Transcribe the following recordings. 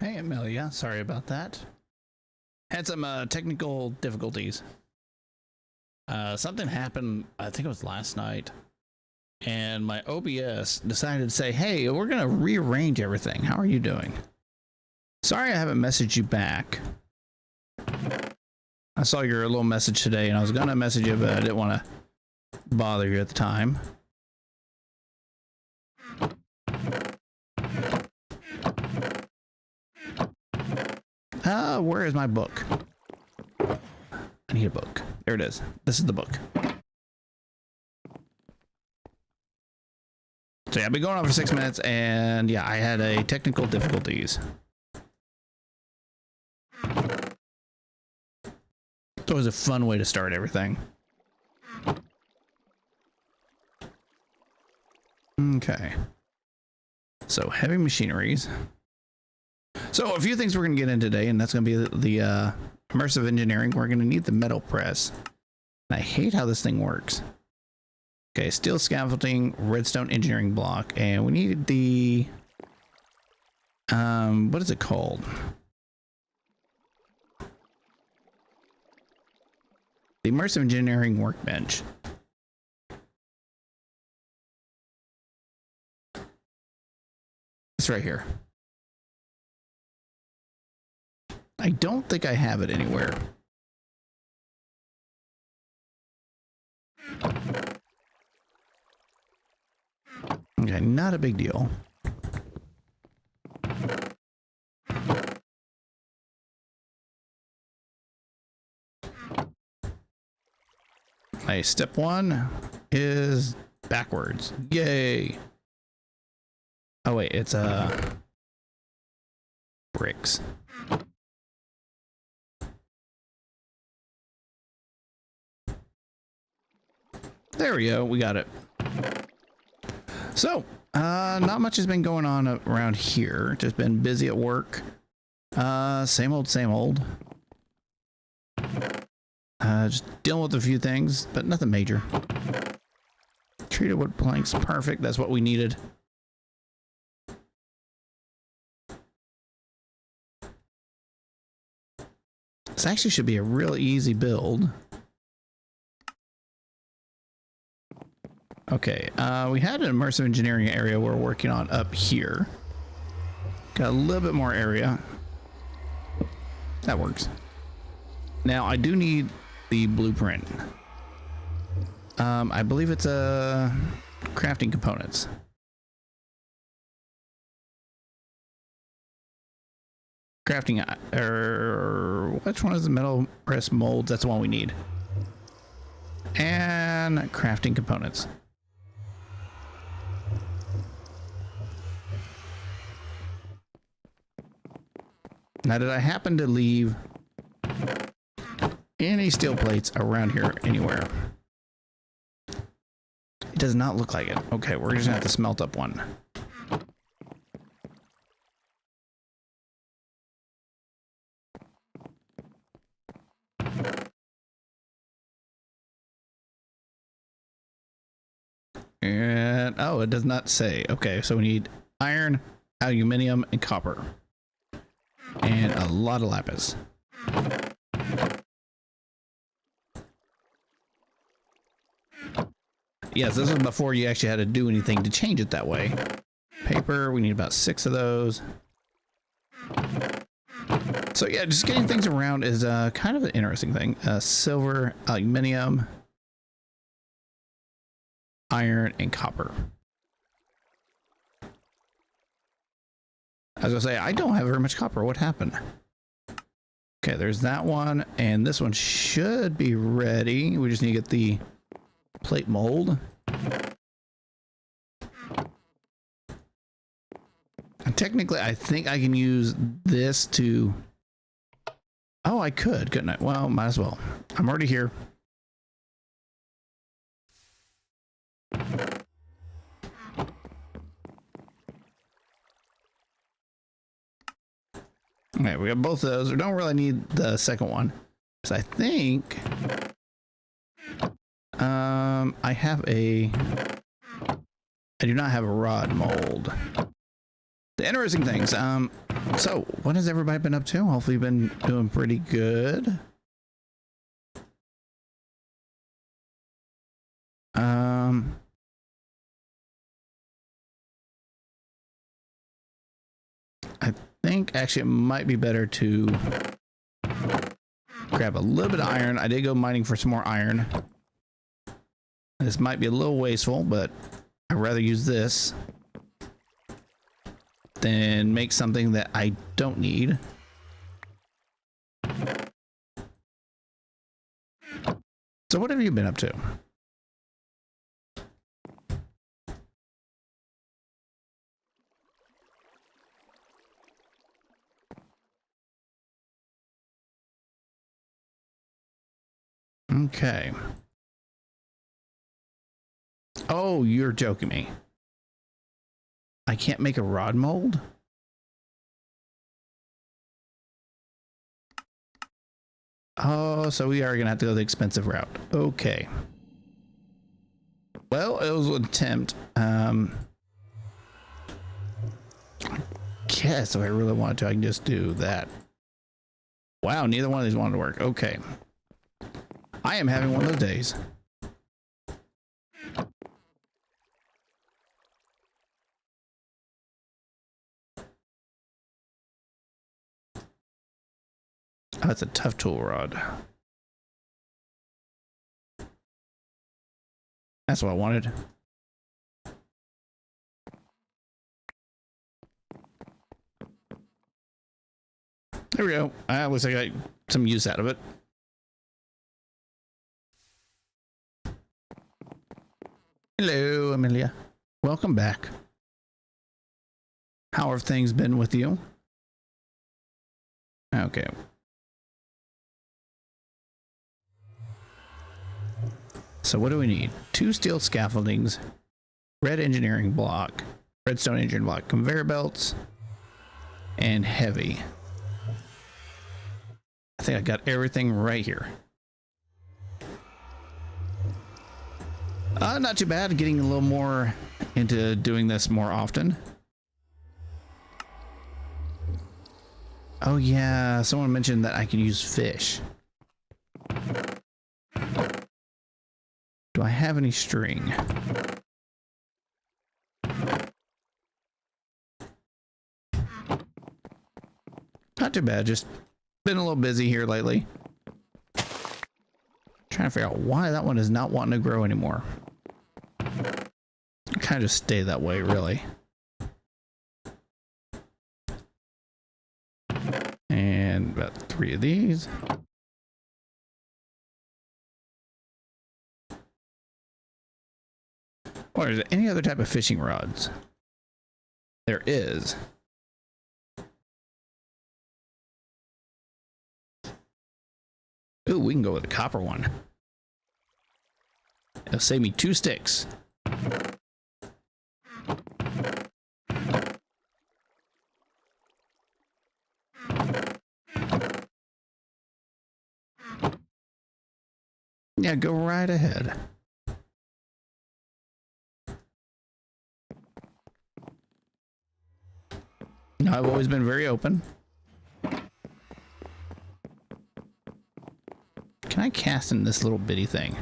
Hey Amelia, sorry about that. Had some technical difficulties. Something happened, I think it was last night, and my OBS decided to say, hey, we're gonna rearrange everything. How are you doing? Sorry I haven't messaged you back. I saw your little message today and I was gonna message you, but I didn't want to bother you at the time. Where is my book? I need a book. There it is. This is the book. So yeah, I've been going on for 6 minutes, and yeah, I had a technical difficulties. It's always a fun way to start everything. Okay. So heavy machineries. So a few things we're going to get in today, and that's going to be the immersive engineering. We're going to need the metal press. And I hate how this thing works. Okay, steel scaffolding, redstone engineering block, and we need the what is it called? The immersive engineering workbench. It's right here. I don't think I have it anywhere. Okay, not a big deal. Okay, step 1 is backwards. Yay! Oh wait, it's bricks. There we go, we got it. So, not much has been going on around here. Just been busy at work. Same old, same old. Just dealing with a few things, but nothing major. Treated wood planks, perfect. That's what we needed. This actually should be a real easy build. Okay, we had an immersive engineering area we're working on up here. Got a little bit more area. That works. Now, I do need the blueprint. I believe it's crafting components. Crafting, which one is the metal press molds? That's the one we need. And crafting components. Now, did I happen to leave any steel plates around here anywhere? It does not look like it. Okay, we're just gonna have to smelt up one. And, oh, it does not say. Okay, so we need iron, aluminum, and copper. And a lot of lapis. Yes, this was before you actually had to do anything to change it that way. Paper, we need about 6 of those. So yeah, just getting things around is kind of an interesting thing. Silver, aluminum, iron, and copper. I was gonna say, I don't have very much copper. What happened? Okay, there's that one, and this one should be ready. We just need to get the plate mold. And technically, I think I can use this to... Oh, I could, couldn't I? Well, might as well. I'm already here. Okay, we got both of those. We don't really need the second one, because I think I have a... I do not have a rod mold. The interesting things. So what has everybody been up to? Hopefully you've been doing pretty good. I think actually it might be better to grab a little bit of iron. I did go mining for some more iron. This might be a little wasteful, but I'd rather use this than make something that I don't need. So what have you been up to? Okay. Oh, you're joking me. I can't make a rod mold? Oh, so we are gonna have to go the expensive route. Okay. Well, it was an attempt. Guess if I really wanted to, I can just do that. Wow, neither one of these wanted to work. Okay. I am having one of those days. Oh, that's a tough tool rod. That's what I wanted. There we go. Looks like I got some use out of it. Hello, Amelia. Welcome back. How have things been with you? Okay. So what do we need? 2 steel scaffoldings, red engineering block, redstone engineering block, conveyor belts, and heavy. I think I got everything right here. Not too bad. Getting a little more into doing this more often. Oh yeah, someone mentioned that I can use fish. Do I have any string? Not too bad, just been a little busy here lately. Trying to figure out why that one is not wanting to grow anymore. Kind of just stay that way, really. And about 3 of these. Or is there any other type of fishing rods? There is. Ooh, we can go with a copper one. It'll save me 2 sticks. Yeah, go right ahead. No, I've always been very open. Can I cast in this little bitty thing?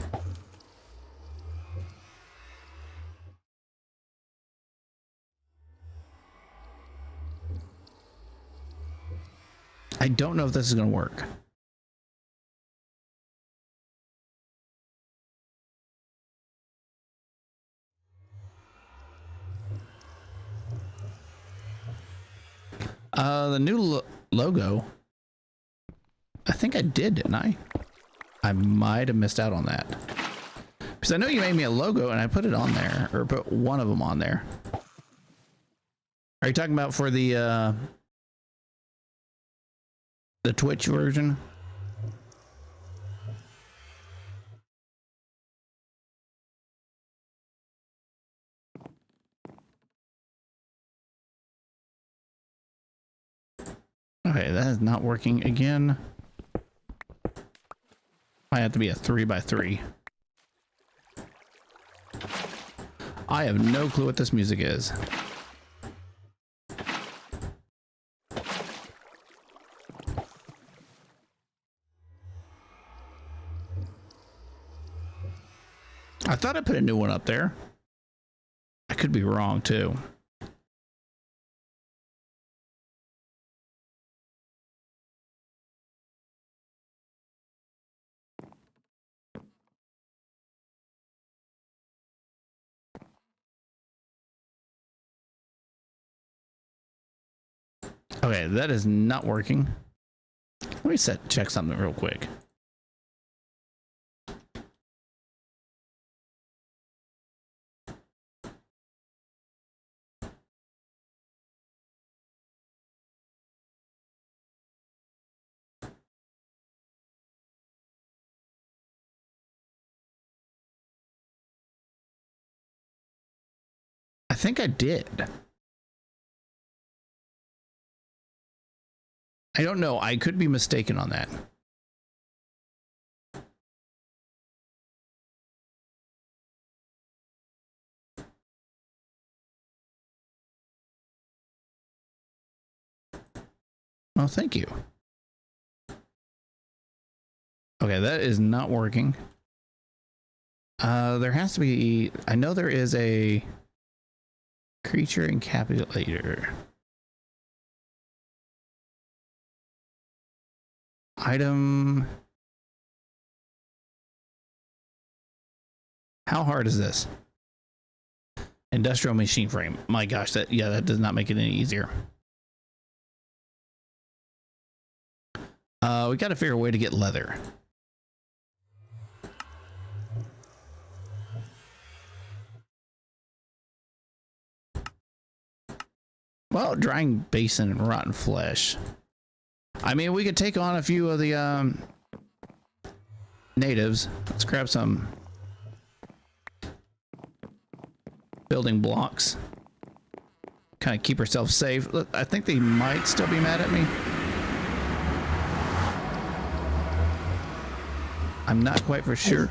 I don't know if this is going to work. The new logo. I think I did, didn't I? I might have missed out on that. Because I know you made me a logo and I put it on there, or put one of them on there. Are you talking about for the Twitch version? Okay, that is not working again. I have to be a 3x3. I have no clue what this music is. I thought I put a new one up there. I could be wrong too. Okay, that is not working. Let me check something real quick. I think I did. I don't know. I could be mistaken on that. Well, thank you. Okay, that is not working. There has to be... I know there is a creature encapsulator. Item. How hard is this? Industrial machine frame. My gosh, that does not make it any easier. We got to figure a way to get leather. Well, drying basin and rotten flesh. I mean, we could take on a few of the natives. Let's grab some building blocks. Kind of keep ourselves safe. Look, I think they might still be mad at me. I'm not quite for sure.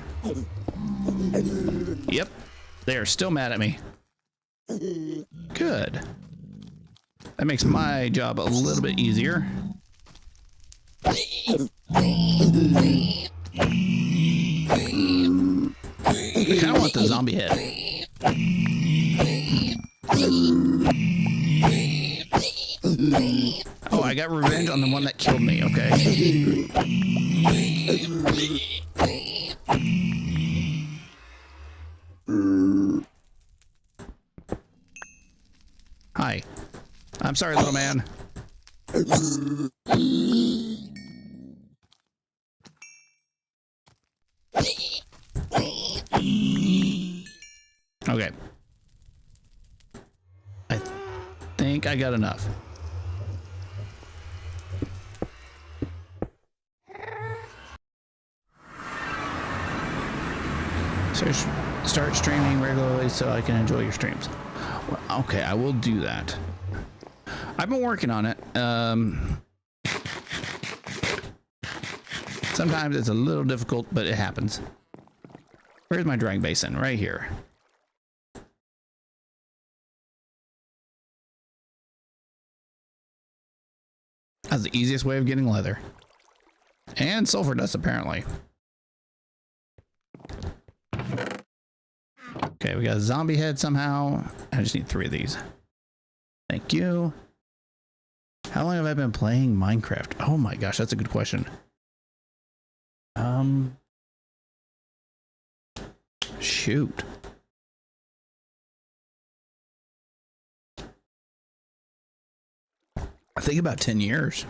Yep, they are still mad at me. Good. That makes my job a little bit easier. I kind of want the zombie head. Oh, I got revenge on the one that killed me. Okay. Hi. I'm sorry, little man. Okay. I think I got enough. So start streaming regularly so I can enjoy your streams. Well, okay, I will do that. I've been working on it. Sometimes it's a little difficult, but it happens. Where's my drying basin? Right here. That's the easiest way of getting leather. And sulfur dust, apparently. Okay, we got a zombie head somehow. I just need 3 of these. Thank you. How long have I been playing Minecraft? Oh my gosh, that's a good question. Shoot. I think about 10 years.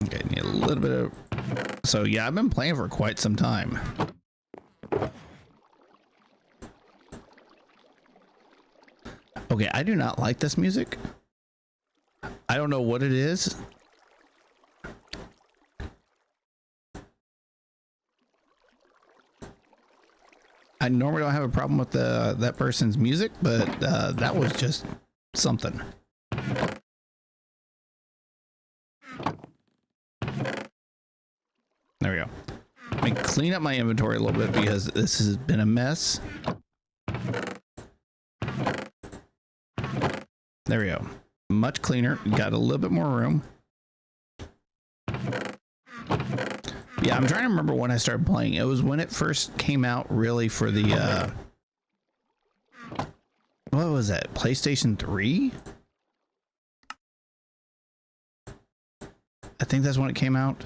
Okay, need a little bit of... So yeah, I've been playing for quite some time. Okay, I do not like this music. I don't know what it is. I normally don't have a problem with that person's music, but that was just something. There we go. Let me clean up my inventory a little bit because this has been a mess. There we go. Much cleaner. Got a little bit more room. Yeah, I'm trying to remember when I started playing. It was when it first came out, really, for the what was that? PlayStation 3? I think that's when it came out.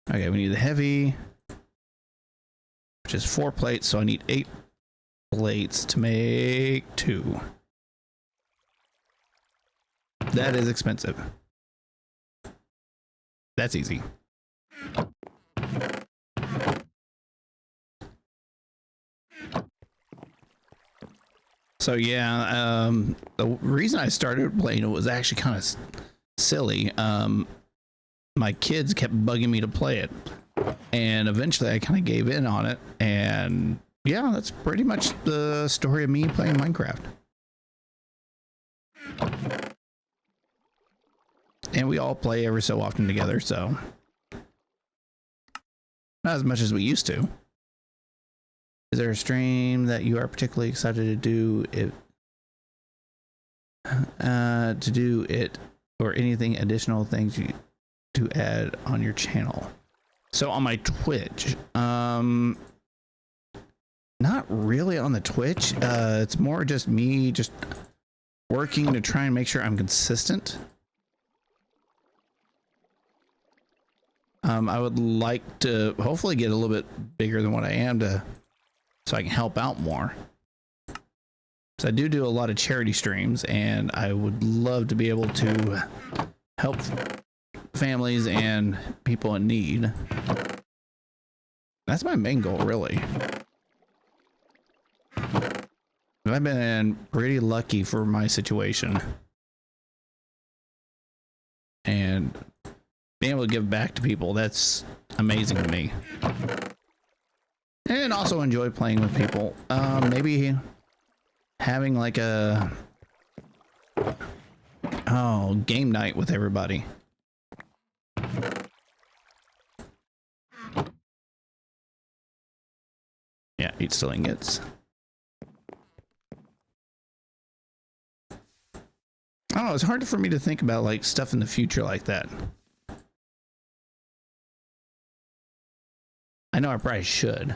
Okay, we need the heavy, which is 4 plates, so I need 8 plates to make 2. That is expensive. That's easy. So yeah, the reason I started playing it was actually kind of silly. My kids kept bugging me to play it, and eventually I kind of gave in on it. And yeah, that's pretty much the story of me playing Minecraft. And we all play every so often together, so not as much as we used to. Is there a stream that you are particularly excited to do it, or anything additional things you to add on your channel? So on my Twitch, not really on the Twitch. It's more just me just working to try and make sure I'm consistent. I would like to hopefully get a little bit bigger than what I am so I can help out more. So I do a lot of charity streams, and I would love to be able to help families and people in need. That's my main goal, really. I've been pretty lucky for my situation, and being able to give back to people, that's amazing to me. And also enjoy playing with people. Maybe having like a game night with everybody. Yeah, eat still ingots. I don't know, it's hard for me to think about like stuff in the future like that. I know I probably should.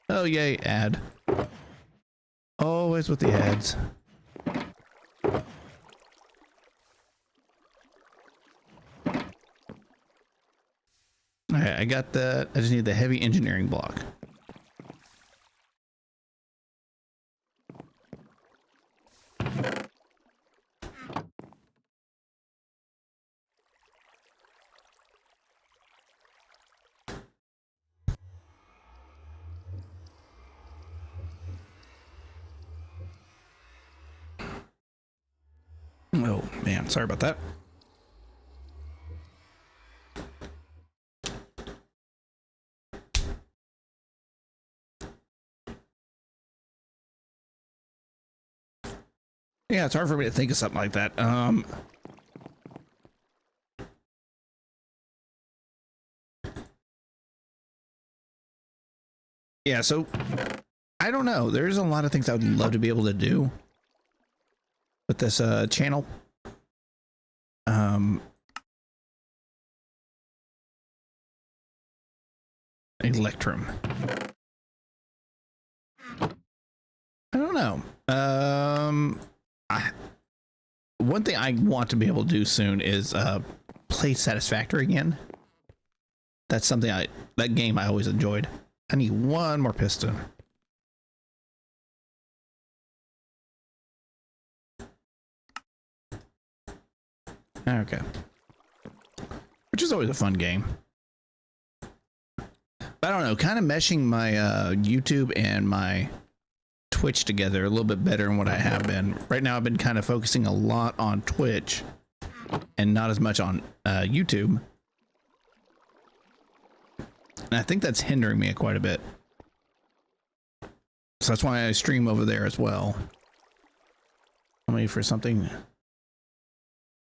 Oh yay, ad. Always with the ads. Alright, I got that. I just need the heavy engineering block. Oh man, sorry about that. Yeah, it's hard for me to think of something like that. Yeah, so I don't know. There's a lot of things I would love to be able to do with this channel. Electrum. I don't know. One thing I want to be able to do soon is play Satisfactory again. That's something that game I always enjoyed. I need one more piston. Okay. Which is always a fun game. I don't know, kind of meshing my YouTube and my Twitch together a little bit better than what I have been. Right now I've been kind of focusing a lot on Twitch and not as much on YouTube. And I think that's hindering me quite a bit. So that's why I stream over there as well. I'm waiting for something.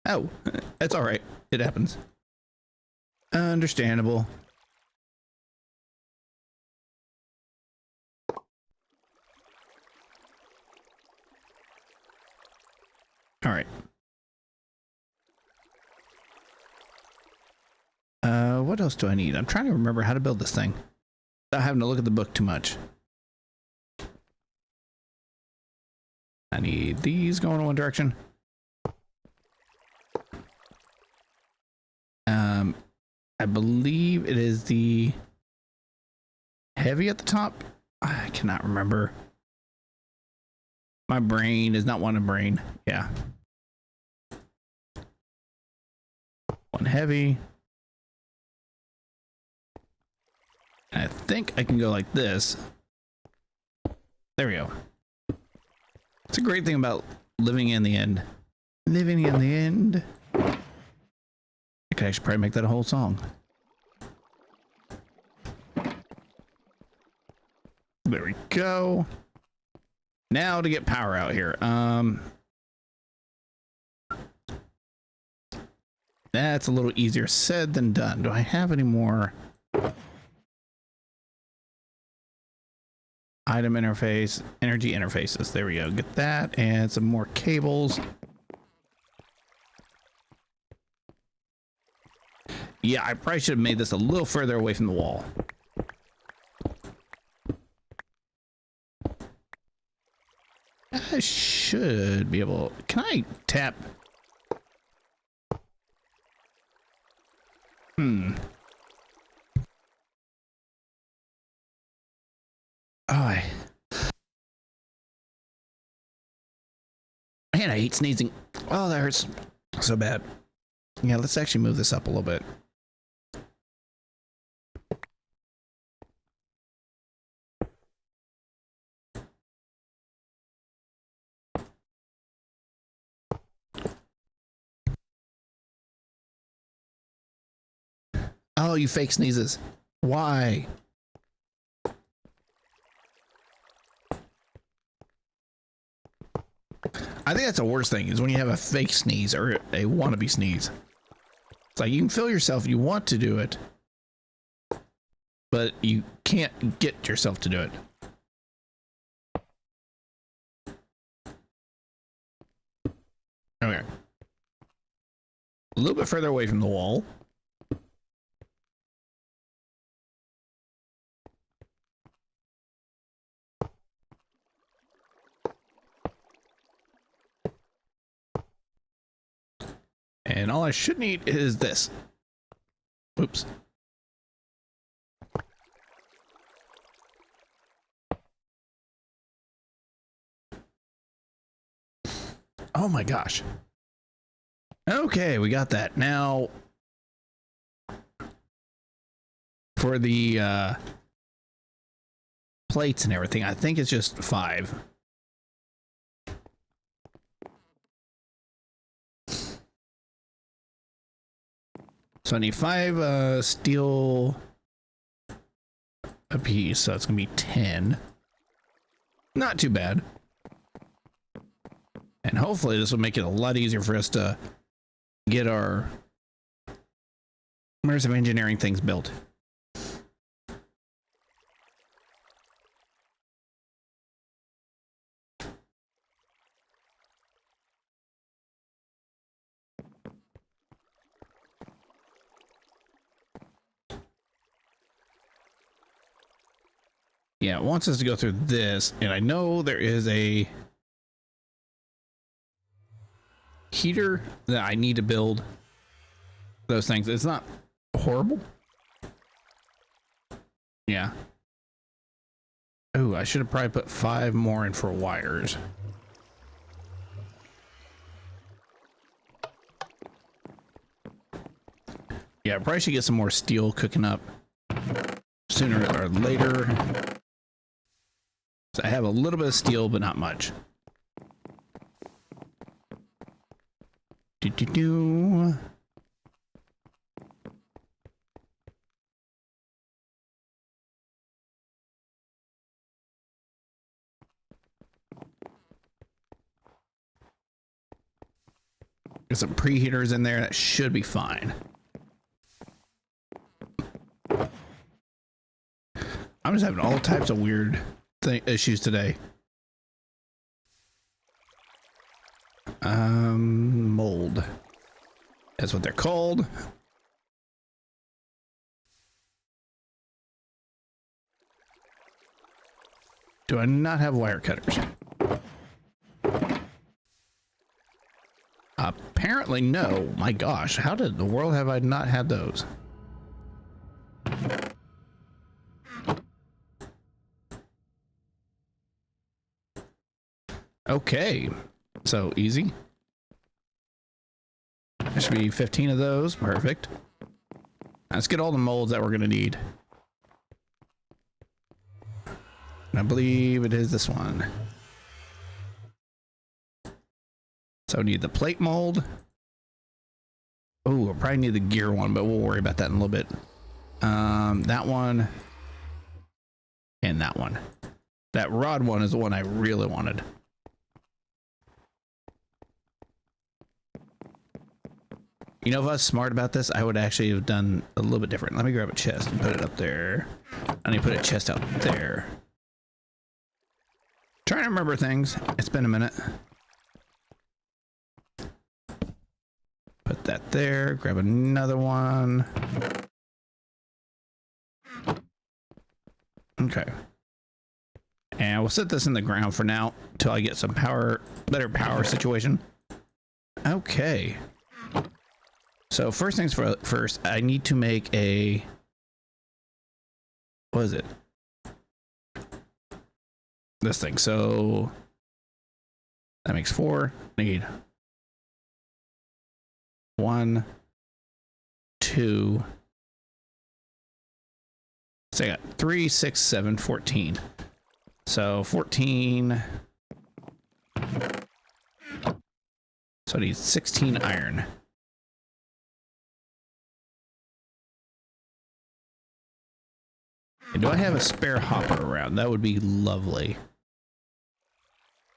Oh, that's all right. It happens. Understandable. All right. what else do I need? I'm trying to remember how to build this thing without having to look at the book too much. I need these going in one direction. I believe it is the heavy at the top. I cannot remember. My brain is not one brain. Yeah. One heavy. And I think I can go like this. There we go. It's a great thing about living in the end. Living in the end. I could actually probably make that a whole song. There we go. Now to get power out here. That's a little easier said than done. Do I have any more? Item interface, energy interfaces. There we go. Get that and some more cables. Yeah, I probably should have made this a little further away from the wall. I should be able... Can I tap? Oh, man, I hate sneezing. Oh, that hurts so bad. Yeah, let's actually move this up a little bit. Oh, you fake sneezes. Why? I think that's the worst thing is when you have a fake sneeze or a wannabe sneeze. It's like you can feel yourself, you want to do it, but you can't get yourself to do it. Okay. A little bit further away from the wall. And all I should need is this. Oops. Oh my gosh. Okay, we got that. Now, for the plates and everything, I think it's just 5. So I need 5 steel a piece, so it's gonna be 10. Not too bad. And hopefully this will make it a lot easier for us to get our immersive engineering things built. Yeah, it wants us to go through this, and I know there is a heater that I need to build those things. It's not horrible. Yeah. Oh, I should have probably put 5 more in for wires. Yeah, I probably should get some more steel cooking up sooner or later. So I have a little bit of steel, but not much. Do. There's some preheaters in there that should be fine. I'm just having all types of weird issues today. Mold. That's what they're called. Do I not have wire cutters? Apparently no. My gosh, how did the world have I not had those? Okay, so easy. There should be 15 of those. Perfect. Let's get all the molds that we're going to need. I believe it is this one. So I need the plate mold. Oh, I probably need the gear one, but we'll worry about that in a little bit. That one. And that one. That rod one is the one I really wanted. You know, if I was smart about this, I would actually have done a little bit different. Let me grab a chest and put it up there. I need to put a chest out there. Trying to remember things. It's been a minute. Put that there. Grab another one. Okay. And we'll set this in the ground for now until I get some power, better power situation. Okay. So first things first, I need to make a, what is it? This thing. So that makes 4. Need 1, 2. So I got 3, 6, 7, 14. So 14. So I need 16 iron. And do I have a spare hopper around? That would be lovely.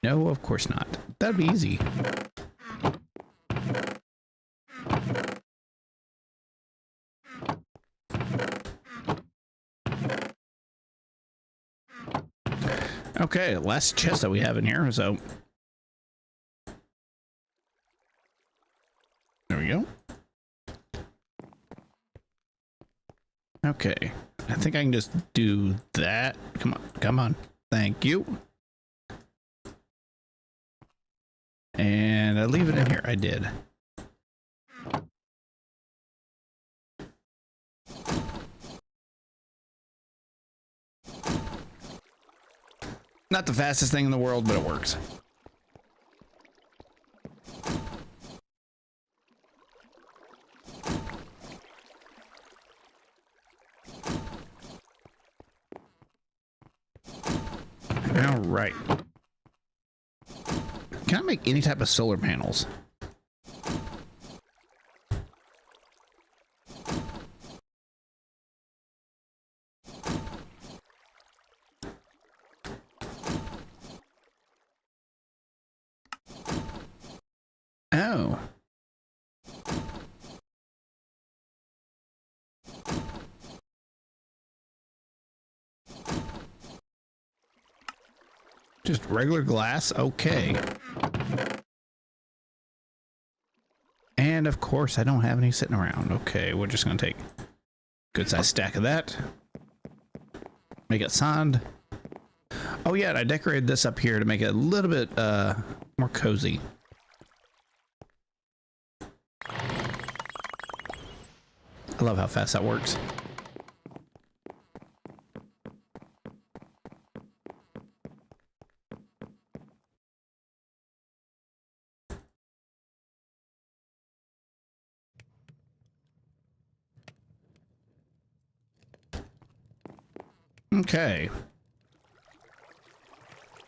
No, of course not. That'd be easy. Okay, last chest that we have in here, so there we go. Okay, I think I can just do that. Come on, come on. Thank you. And I leave it in here. I did. Not the fastest thing in the world, but it works. All right. Can I make any type of solar panels? Oh. Just regular glass? Okay. And of course, I don't have any sitting around. Okay, we're just gonna take a good sized stack of that. Make it sand. Oh yeah, and I decorated this up here to make it a little bit more cozy. I love how fast that works. Okay.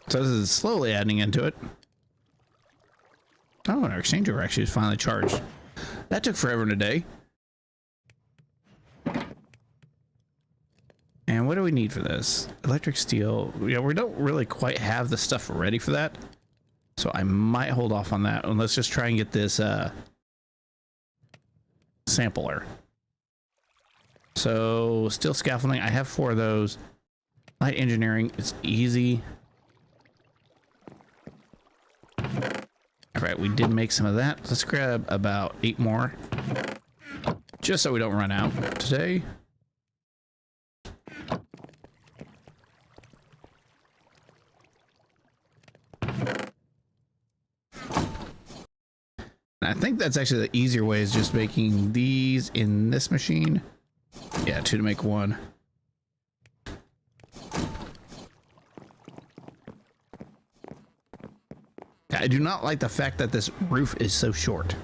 So this is slowly adding into it. Oh, and our exchanger actually is finally charged. That took forever today. And what do we need for this? Electric steel. Yeah, we don't really quite have the stuff ready for that. So I might hold off on that. And let's just try and get this sampler. So steel scaffolding. I have 4 of those. Light engineering. It's easy. All right, we did make some of that. Let's grab about 8 more. Just so we don't run out today. And I think that's actually the easier way, is just making these in this machine. Yeah, 2 to make 1. I do not like the fact that this roof is so short.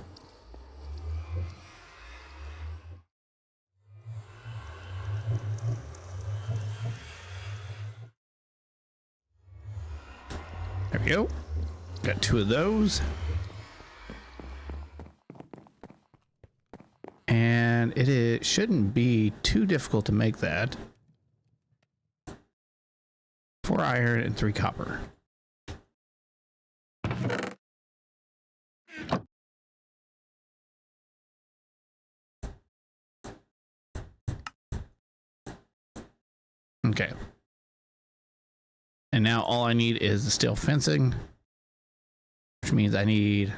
There we go. Got 2 of those. And shouldn't be too difficult to make that. 4 iron and 3 copper. Okay. And now all I need is the steel fencing, which means I need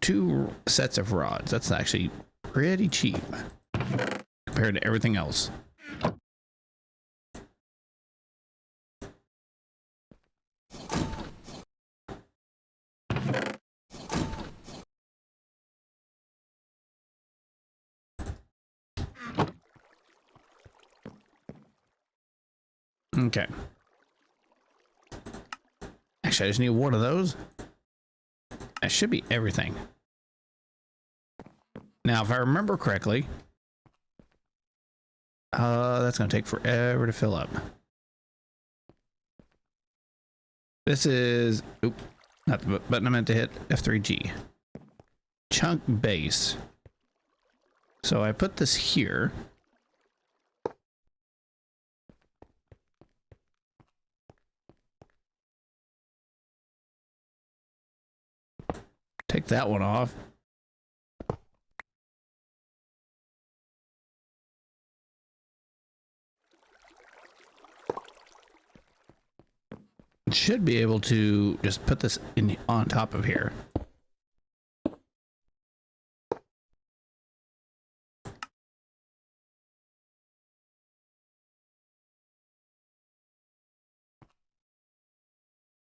2 sets of rods. That's actually pretty cheap compared to everything else. Okay. Actually, I just need 1 of those. That should be everything. Now, if I remember correctly, that's going to take forever to fill up. This is, oop, not the button I meant to hit, F3G. Chunk base. So I put this here. Take that one off. Should be able to just put this in on top of here.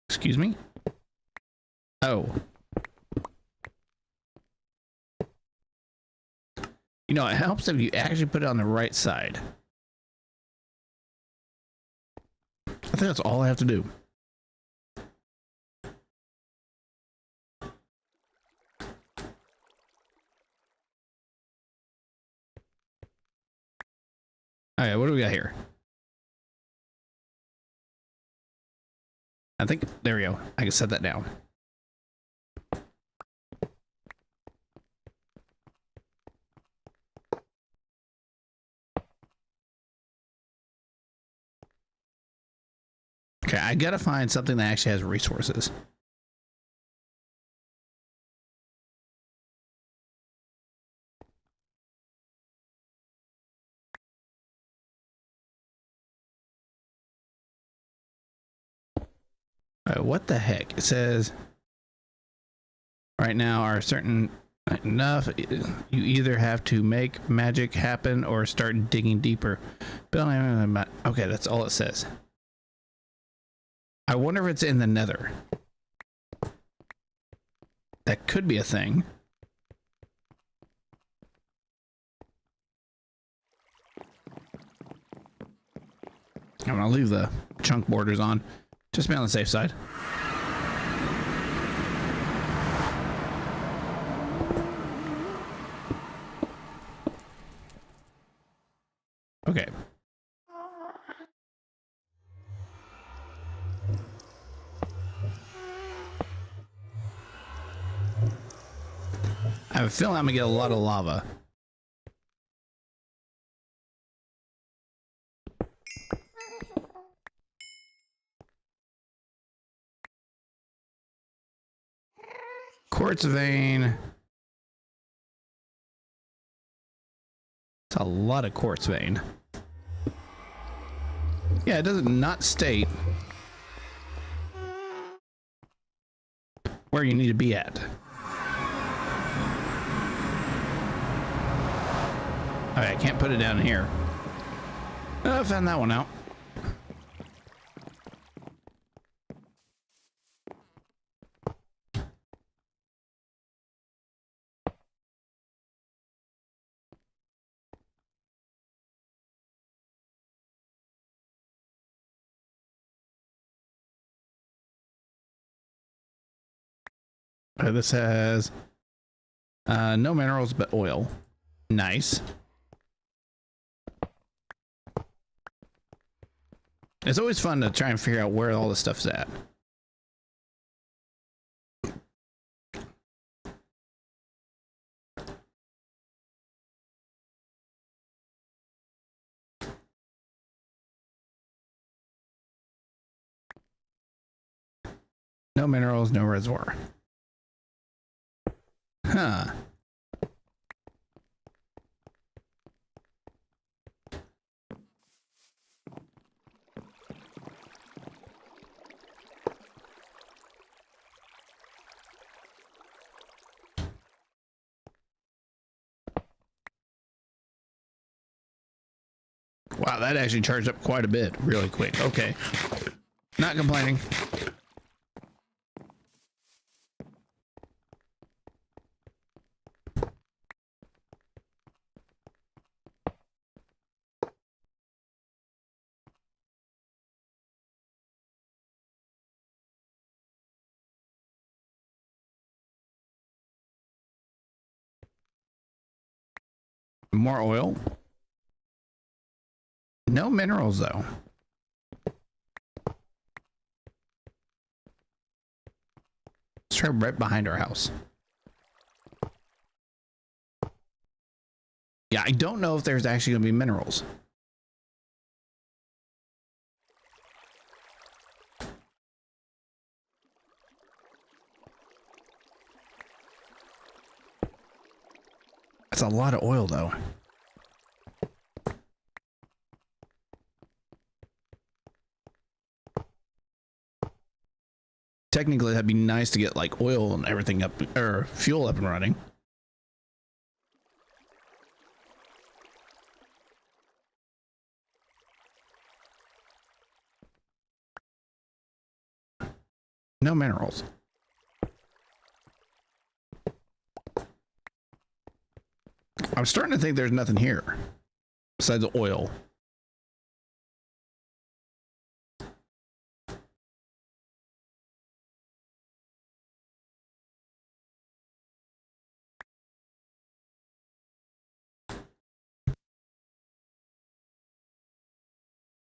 Excuse me? Oh. You know, it helps if you actually put it on the right side. I think that's all I have to do. All right, what do we got here? I think, there we go. I can set that down. Okay, I gotta find something that actually has resources. What the heck? It says right now are certain enough. You either have to make magic happen or start digging deeper. Okay, that's all it says. I wonder if it's in the nether. That could be a thing. I'm gonna leave the chunk borders on. Just be on the safe side. Okay. I have a feeling I'm gonna get a lot of lava. Quartz vein. It's a lot of quartz vein. Yeah, it does not state where you need to be at. Alright, I can't put it down here. Oh, I found that one out. This has no minerals but oil. Nice. It's always fun to try and figure out where all the stuff's at. No minerals, no reservoir. Huh. Wow, that actually charged up quite a bit really quick. Okay. Not complaining. More oil. No minerals though. Let's try right behind our house. Yeah, I don't know if there's actually going to be minerals. That's a lot of oil though. Technically, that'd be nice to get like oil and everything up, or fuel up and running. No minerals. I'm starting to think there's nothing here besides the oil.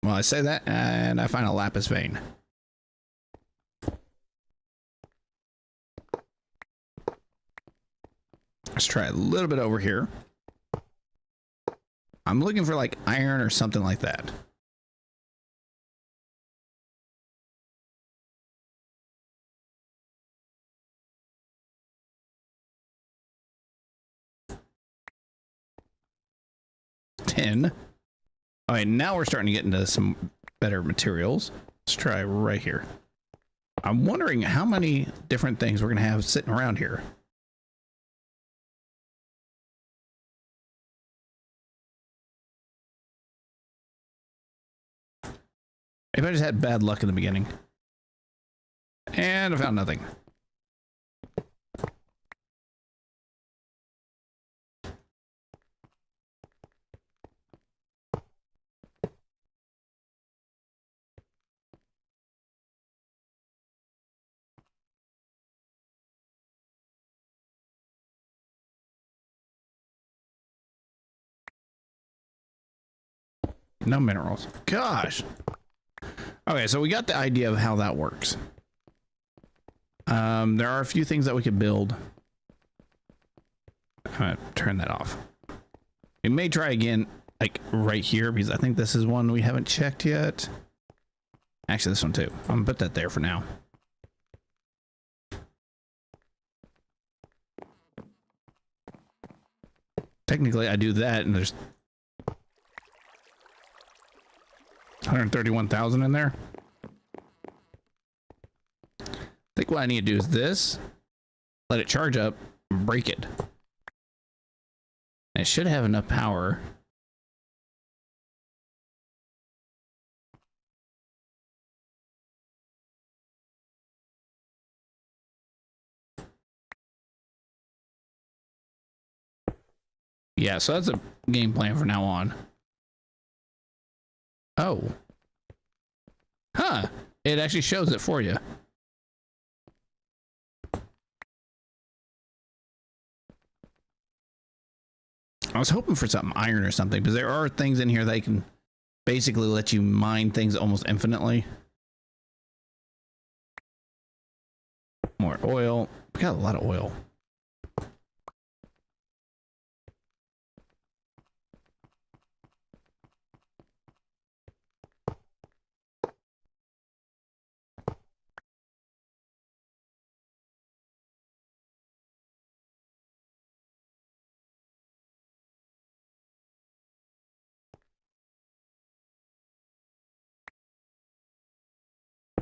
Well, I say that and I find a lapis vein. Let's try a little bit over here. I'm looking for like iron or something like that. Tin. All right, now we're starting to get into some better materials. Let's try right here. I'm wondering how many different things we're going to have sitting around here. If I just had bad luck in the beginning. And I found nothing. No minerals. Gosh. Okay, so we got the idea of how that works. There are a few things that we could build. I'm gonna turn that off. We may try again, like right here, because I think this is one we haven't checked yet. Actually, this one too. I'm gonna put that there for now. Technically, I do that, and there's 131,000 in there. I think what I need to do is this, let it charge up, and break it. And it should have enough power. Yeah, so that's a game plan from now on. Oh. Huh. It actually shows it for you. I was hoping for something iron or something, because there are things in here that can basically let you mine things almost infinitely. More oil. We got a lot of oil.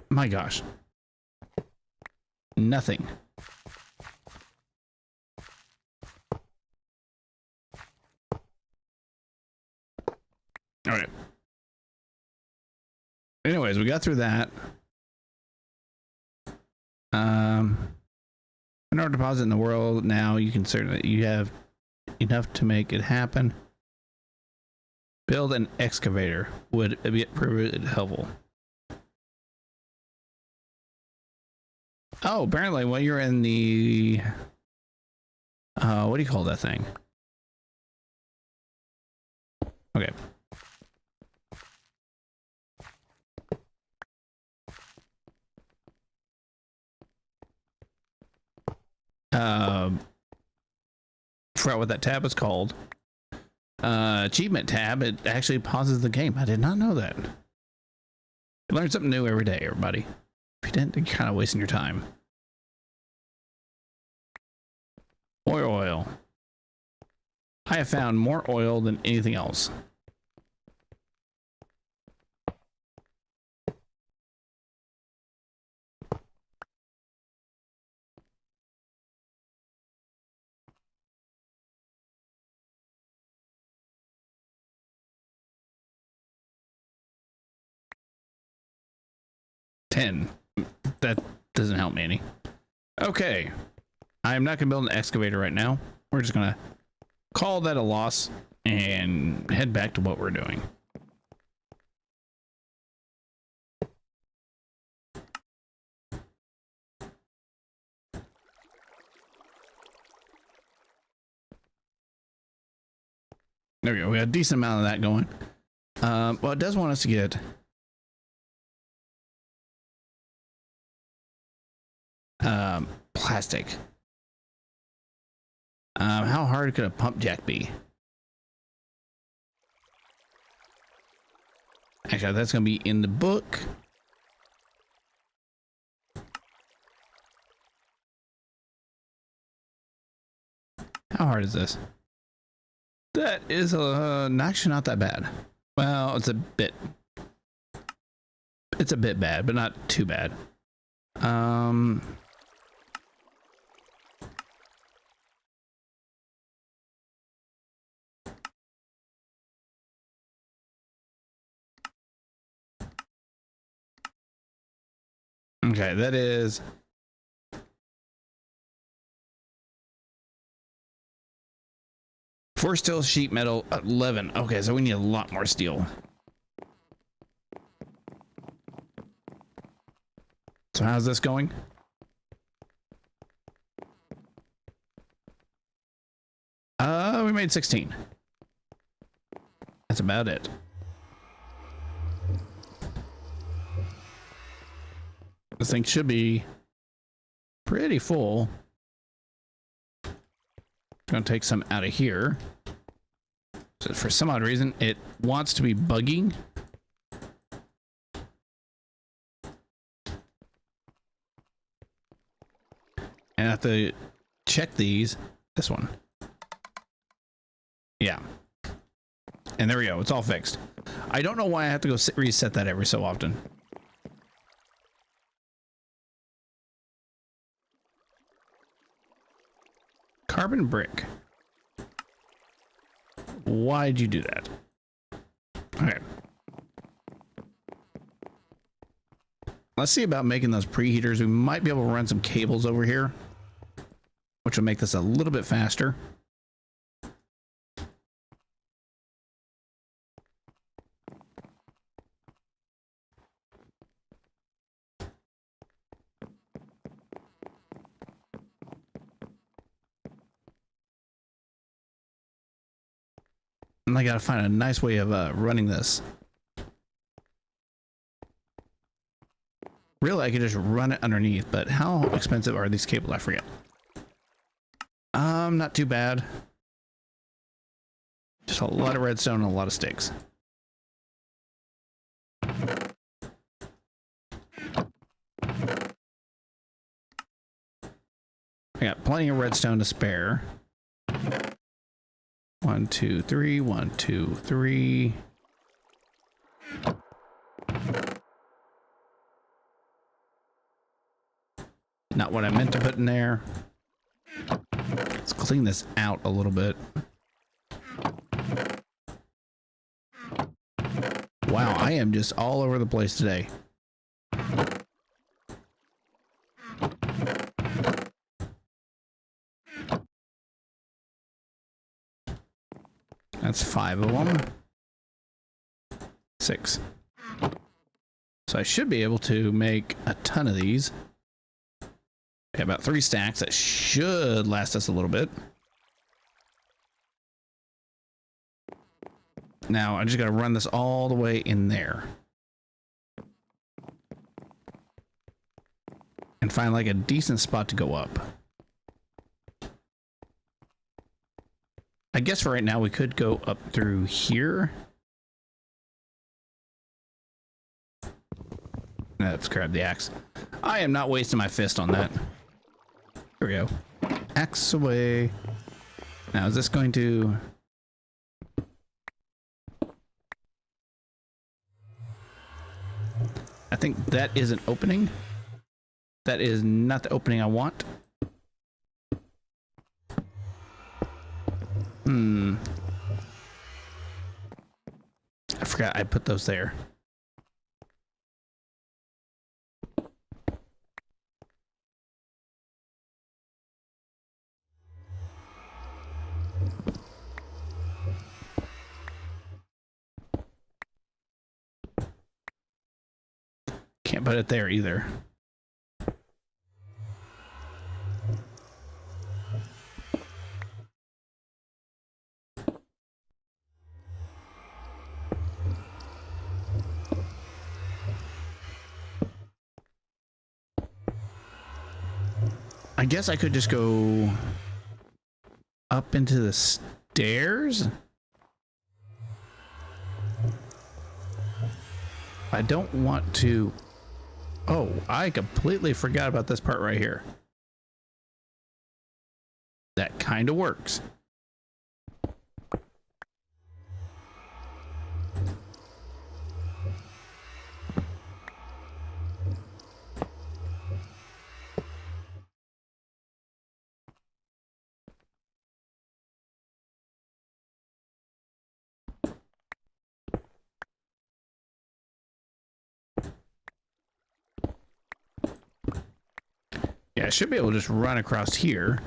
My gosh. Nothing. All right. Anyways, we got through that. In our deposit in the world now, you can certainly, you have enough to make it happen. Build an excavator would prove it helpful. Oh, apparently while you're in the what do you call that thing? Okay. Forgot what that tab is called. Achievement tab, it actually pauses the game. I did not know that. You learn something new every day, everybody. If you didn't, you're kind of wasting your time. More oil. I have found more oil than anything else. That doesn't help me any. Okay. I'm not going to build an excavator right now. We're just going to call that a loss and head back to what we're doing. There we go. We got a decent amount of that going. Well, it does want us to get plastic. How hard could a pump jack be? Actually, that's going to be in the book. How hard is this? That is actually not that bad. Well, it's a bit bad, but not too bad. Okay, that is four steel, sheet metal, 11. Okay, so we need a lot more steel. So how's this going? We made 16. That's about it. This thing should be pretty full. Gonna take some out of here. So for some odd reason, it wants to be bugging. And I have to check these. This one. Yeah. And there we go. It's all fixed. I don't know why I have to go reset that every so often. Carbon brick. Why'd you do that? Okay. Let's see about making those preheaters. We might be able to run some cables over here, which will make this a little bit faster. And I gotta find a nice way of running this. Really, I could just run it underneath, but how expensive are these cables? I forget. Not too bad. Just a lot of redstone and a lot of sticks. I got plenty of redstone to spare. 1, 2, 3, 1, 2, 3. Not what I meant to put in there. Let's clean this out a little bit. Wow, I am just all over the place today. That's 5 of them. 6. So I should be able to make a ton of these. Okay, about 3 stacks. That should last us a little bit. Now I just gotta run this all the way in there. And find like a decent spot to go up. I guess for right now we could go up through here. Let's grab the axe. I am not wasting my fist on that. Here we go. Axe away. Now is this going to... I think that is an opening. That is not the opening I want. I forgot I put those there. Can't put it there either. I guess I could just go up into the stairs. I don't want to... Oh, I completely forgot about this part right here. That kind of works. Yeah, I should be able to just run across here.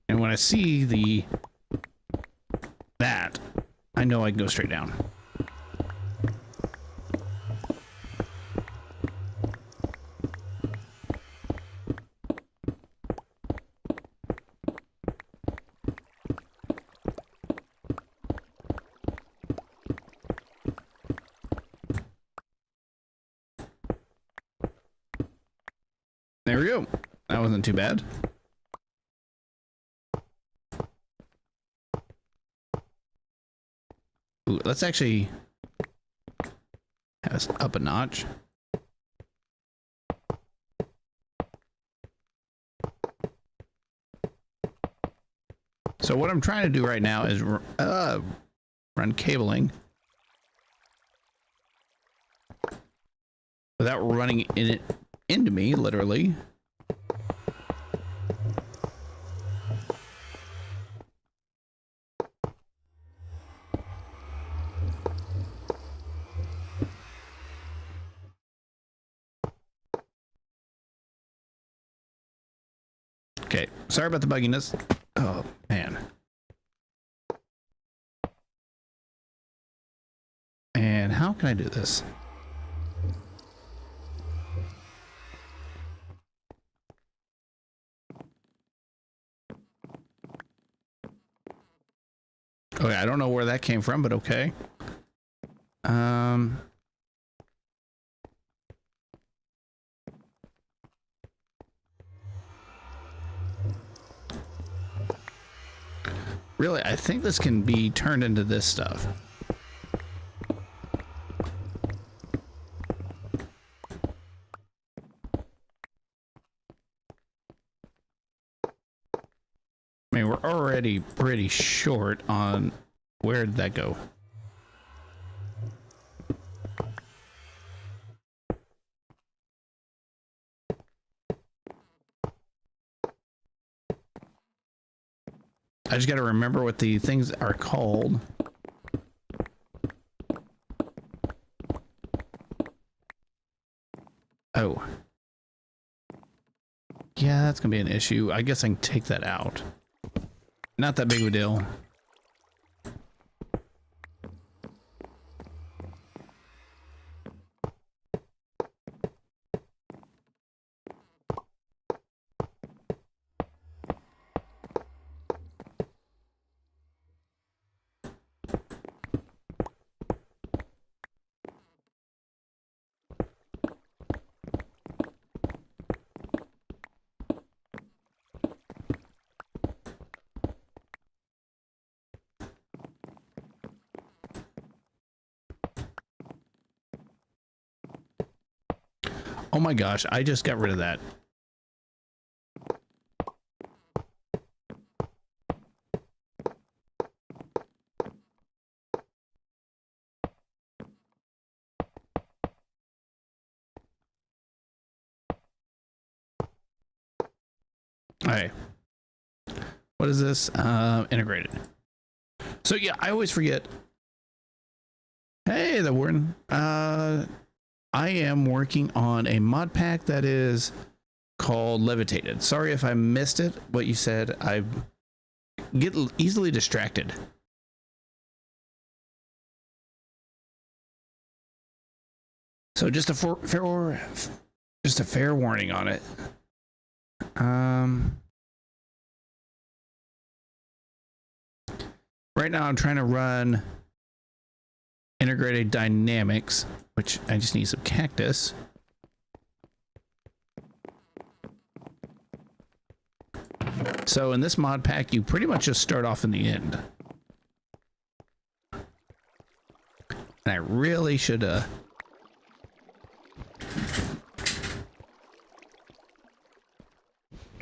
And when I see that, I know I can go straight down. There we go. That wasn't too bad. Ooh, let's actually have us up a notch. So what I'm trying to do right now is run cabling without running into me, literally. Okay, sorry about the bugginess. Oh, man. And how can I do this? Okay, I don't know where that came from, but okay. Really, I think this can be turned into this stuff. I mean, we're already pretty short on where did that go? I just got to remember what the things are called. Oh. Yeah, that's going to be an issue. I guess I can take that out. Not that big of a deal. Oh my gosh, I just got rid of that. Alright. What is this? Integrated. So yeah, I always forget. Hey, the warden. I am working on a mod pack that is called Levitated. Sorry if I missed it, what you said. I get easily distracted. So just a fair warning on it. Right now I'm trying to run integrated dynamics, which I just need some cactus. So in this mod pack, you pretty much just start off in the end. And I really should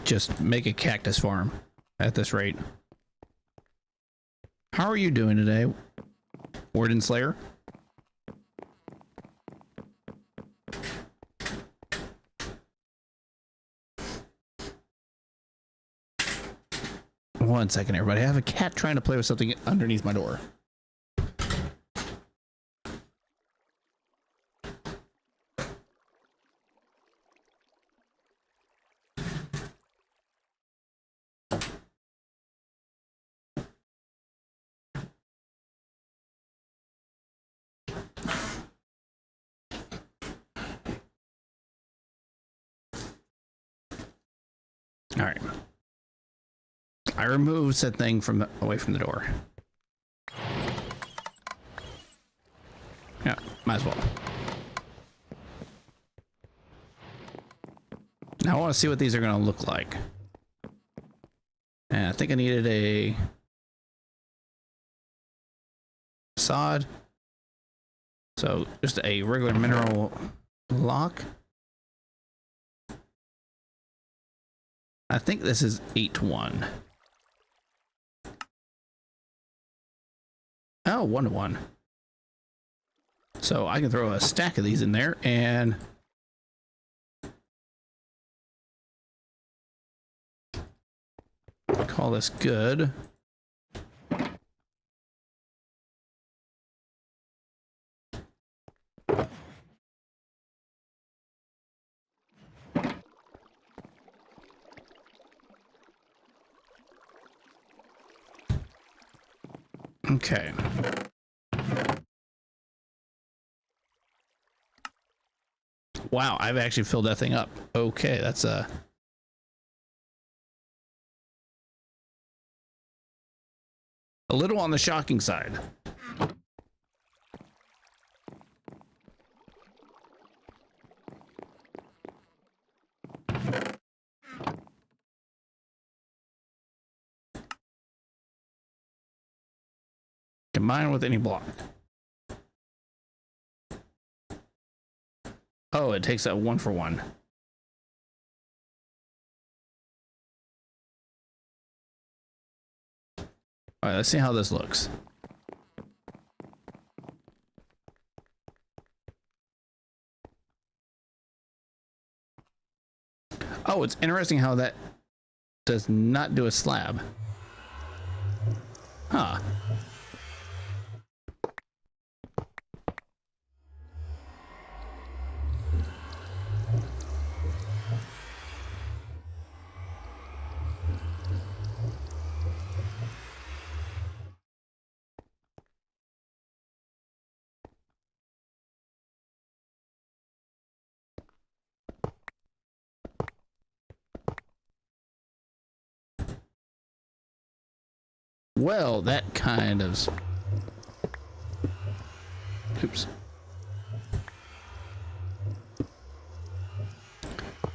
just make a cactus farm at this rate. How are you doing today, Warden Slayer? One second, everybody. I have a cat trying to play with something underneath my door. All right. I removed said thing from away from the door. Yeah, might as well. Now I want to see what these are going to look like. And I think I needed a sod. So just a regular mineral block. I think this is 8-1. Oh, 1-1. So I can throw a stack of these in there and call this good. Okay. Wow, I've actually filled that thing up. Okay, that's A little on the shocking side. Combine with any block. Oh, it takes a 1-for-1. All right, let's see how this looks. Oh, it's interesting how that does not do a slab. Huh. Well, that kind of... Oops.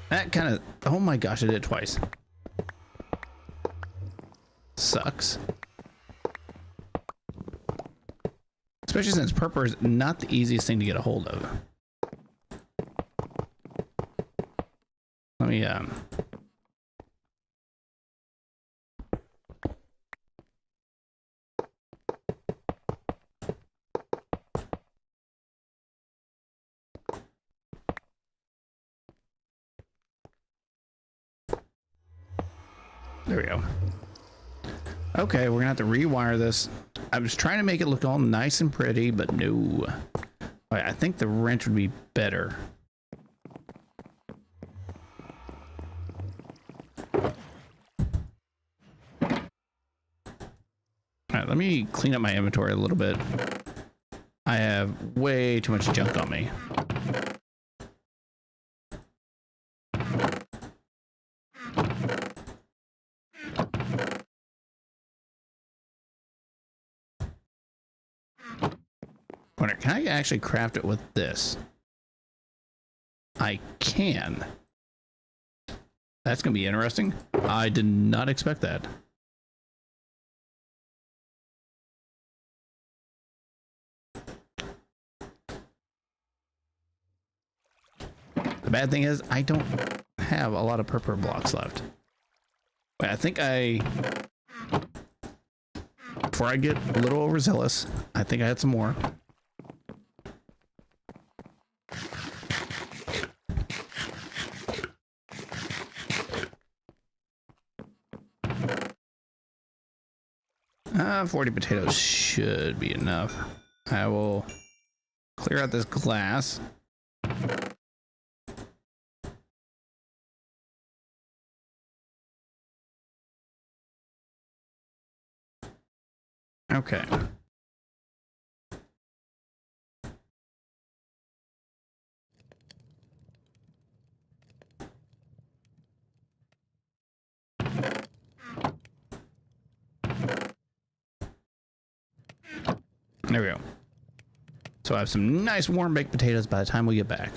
That kind of... Oh my gosh, I did it twice. Sucks. Especially since purple is not the easiest thing to get a hold of. Let me, There we go. Okay, we're gonna have to rewire this. I was trying to make it look all nice and pretty, but no. I think the wrench would be better. Alright, let me clean up my inventory a little bit. I have way too much junk on me. Wonder, can I actually craft it with this? I can. That's gonna be interesting. I did not expect that. The bad thing is I don't have a lot of purple blocks left. Wait, I think before I get a little overzealous, I think I had some more. 40 potatoes should be enough. I will clear out this glass. Okay. There we go. So I have some nice warm baked potatoes by the time we get back.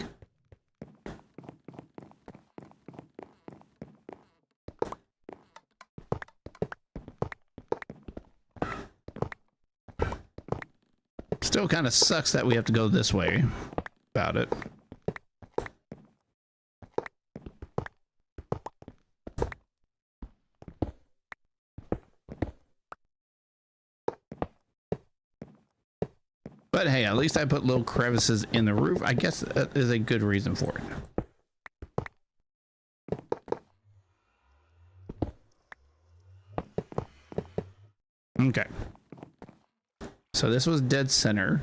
Still kind of sucks that we have to go this way about it. But hey, at least I put little crevices in the roof. I guess that is a good reason for it. Okay. So this was dead center.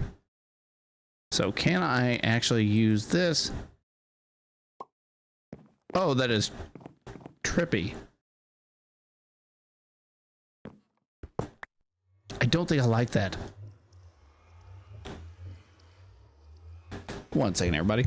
So can I actually use this? Oh, that is trippy. I don't think I like that. One second, everybody.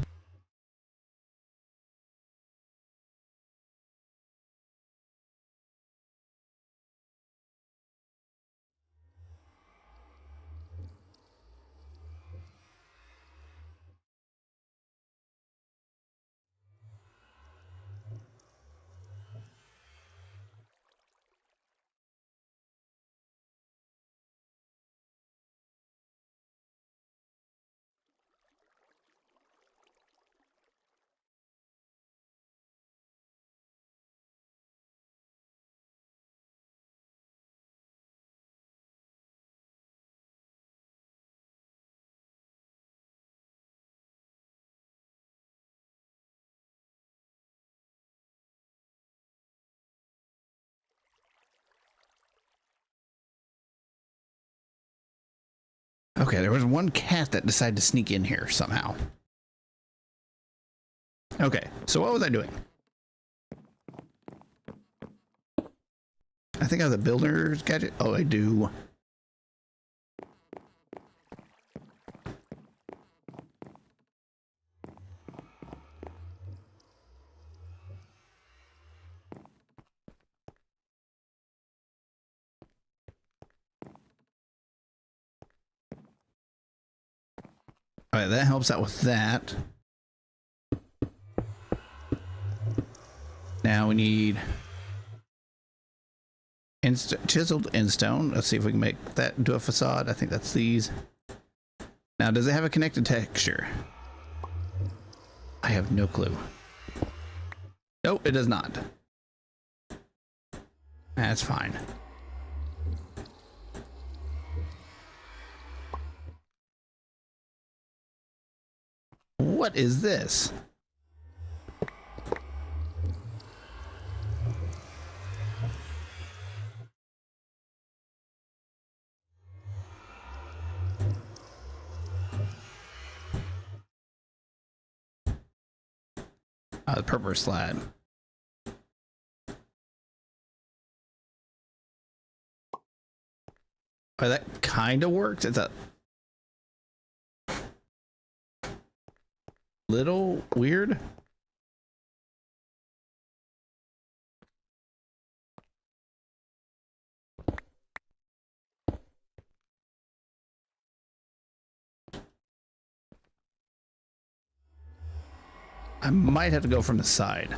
Okay, there was one cat that decided to sneak in here somehow. Okay, so what was I doing? I think I have the builder's gadget. Oh, I do. All right, that helps out with that. Now we need chiseled in stone. Let's see if we can make that into a facade. I think that's these. Now, does it have a connected texture? I have no clue. Nope, it does not. That's fine. What is this? The purple slab. Oh, that kind of works. It's a little weird. I might have to go from the side.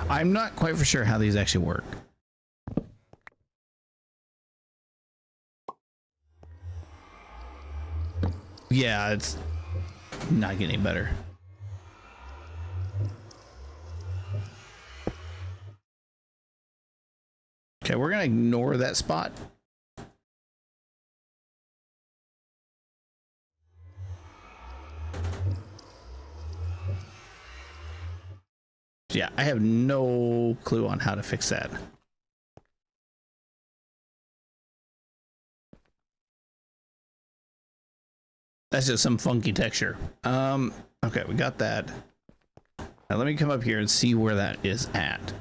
I'm not quite for sure how these actually work. Yeah, it's not getting better. Okay, we're gonna ignore that spot. Yeah, I have no clue on how to fix that. That's just some funky texture. Okay, we got that. Now let me come up here and see where that is at.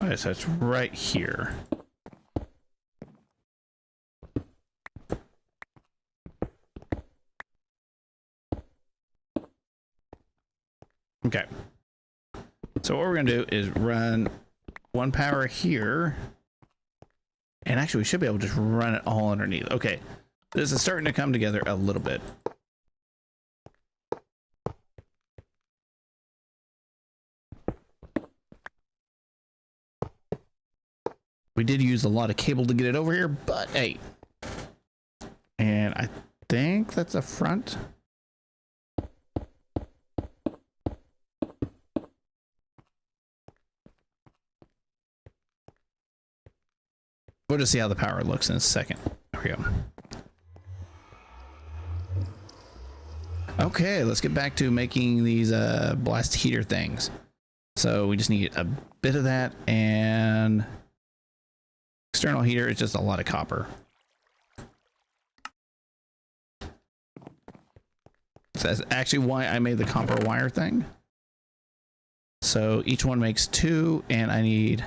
Okay, so it's right here. Okay. So what we're gonna do is run one power here. And actually we should be able to just run it all underneath. Okay. This is starting to come together a little bit. We did use a lot of cable to get it over here, but hey. And I think that's a front. We'll just see how the power looks in a second. There we go. Okay, let's get back to making these blast heater things. So we just need a bit of that, and external heater is just a lot of copper. So that's actually why I made the copper wire thing. So each one makes 2, and I need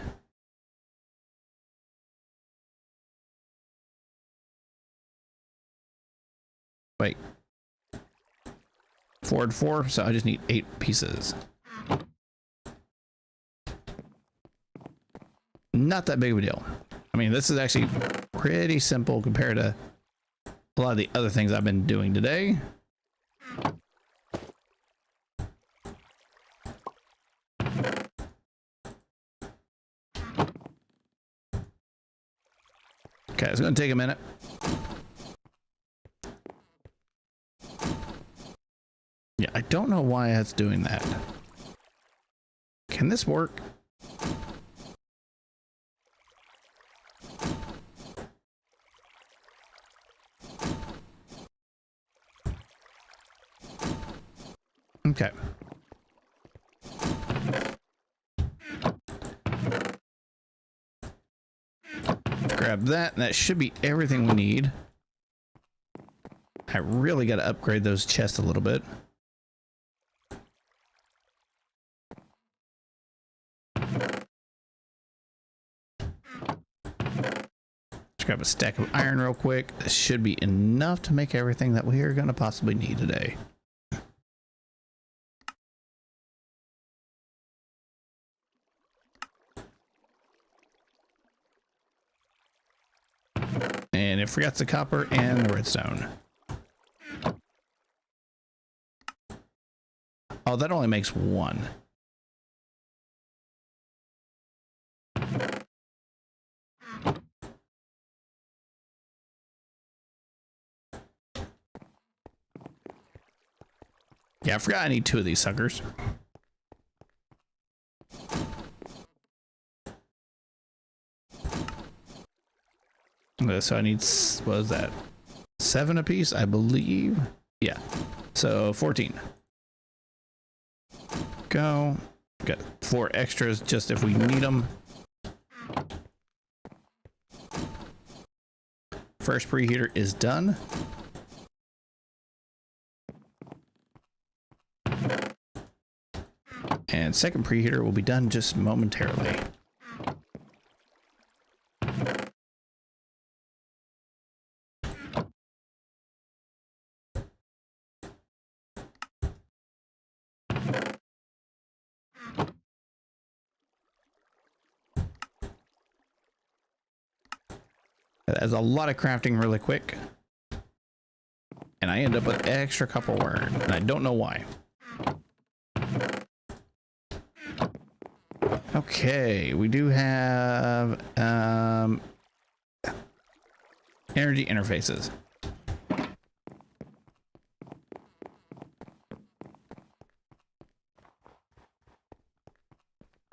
wait, 4 and 4, so I just need 8 pieces. Not that big of a deal. I mean, this is actually pretty simple compared to a lot of the other things I've been doing today. Okay, it's going to take a minute. Yeah, I don't know why it's doing that. Can this work? Okay. Grab that, and that should be everything we need. I really got to upgrade those chests a little bit. Let's grab a stack of iron real quick. This should be enough to make everything that we are going to possibly need today. And it forgets the copper and the redstone. Oh, that only makes one. Yeah, I forgot I need two of these suckers. Okay, so I need, what is that? 7 apiece, I believe. Yeah. So 14. Go. Got 4 extras just if we need them. First preheater is done. And second preheater will be done just momentarily. That's a lot of crafting really quick. And I end up with extra copper wire, and I don't know why. Okay, we do have energy interfaces.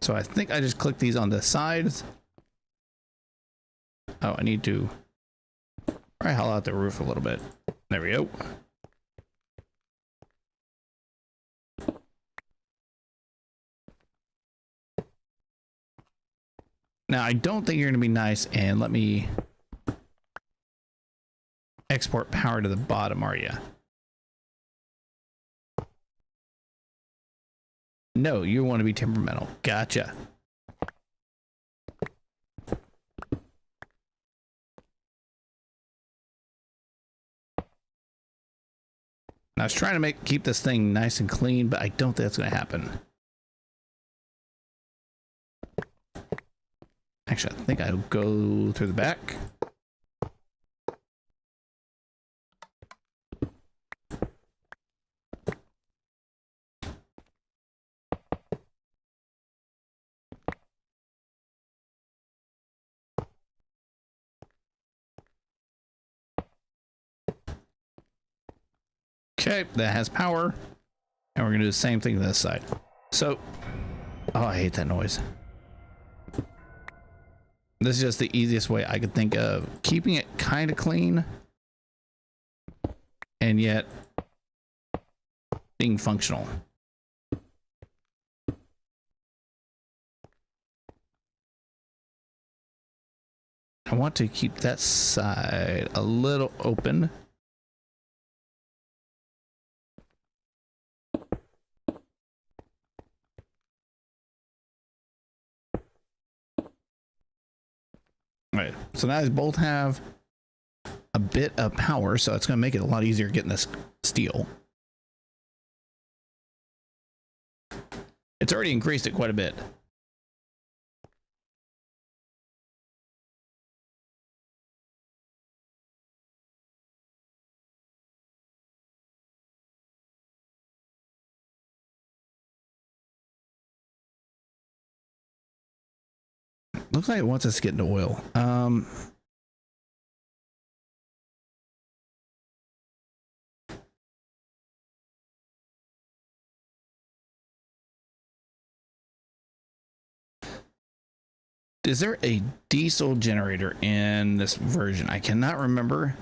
So I think I just click these on the sides. Oh, I need to probably hollow out the roof a little bit. There we go. Now, I don't think you're going to be nice and let me export power to the bottom, are you? No, you want to be temperamental. Gotcha. I was trying to keep this thing nice and clean, but I don't think that's going to happen. Actually, I think I'll go through the back. Okay, that has power. And we're going to do the same thing to this side. So, oh, I hate that noise. This is just the easiest way I could think of keeping it kind of clean and yet being functional. I want to keep that side a little open. Right, so now these both have a bit of power, so it's going to make it a lot easier getting this steel. It's already increased it quite a bit. Looks like it wants us to get into oil. Is there a diesel generator in this version? I cannot remember.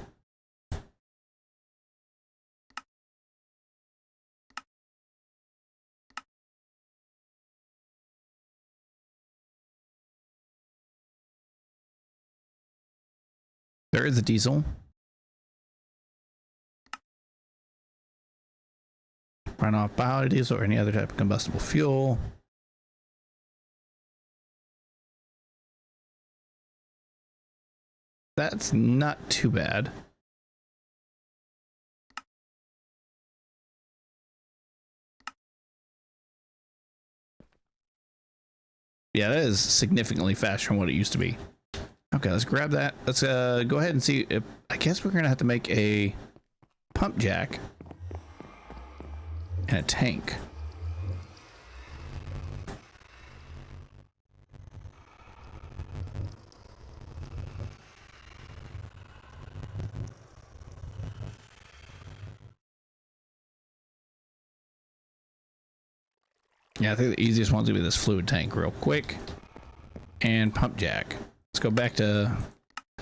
There is a diesel. Run off biodiesel or any other type of combustible fuel. That's not too bad. Yeah, that is significantly faster than what it used to be. Okay, let's grab that. Let's go ahead and see if, I guess we're gonna have to make a pump jack and a tank. Yeah, I think the easiest one's gonna be this fluid tank real quick. And pump jack. Let's go back to...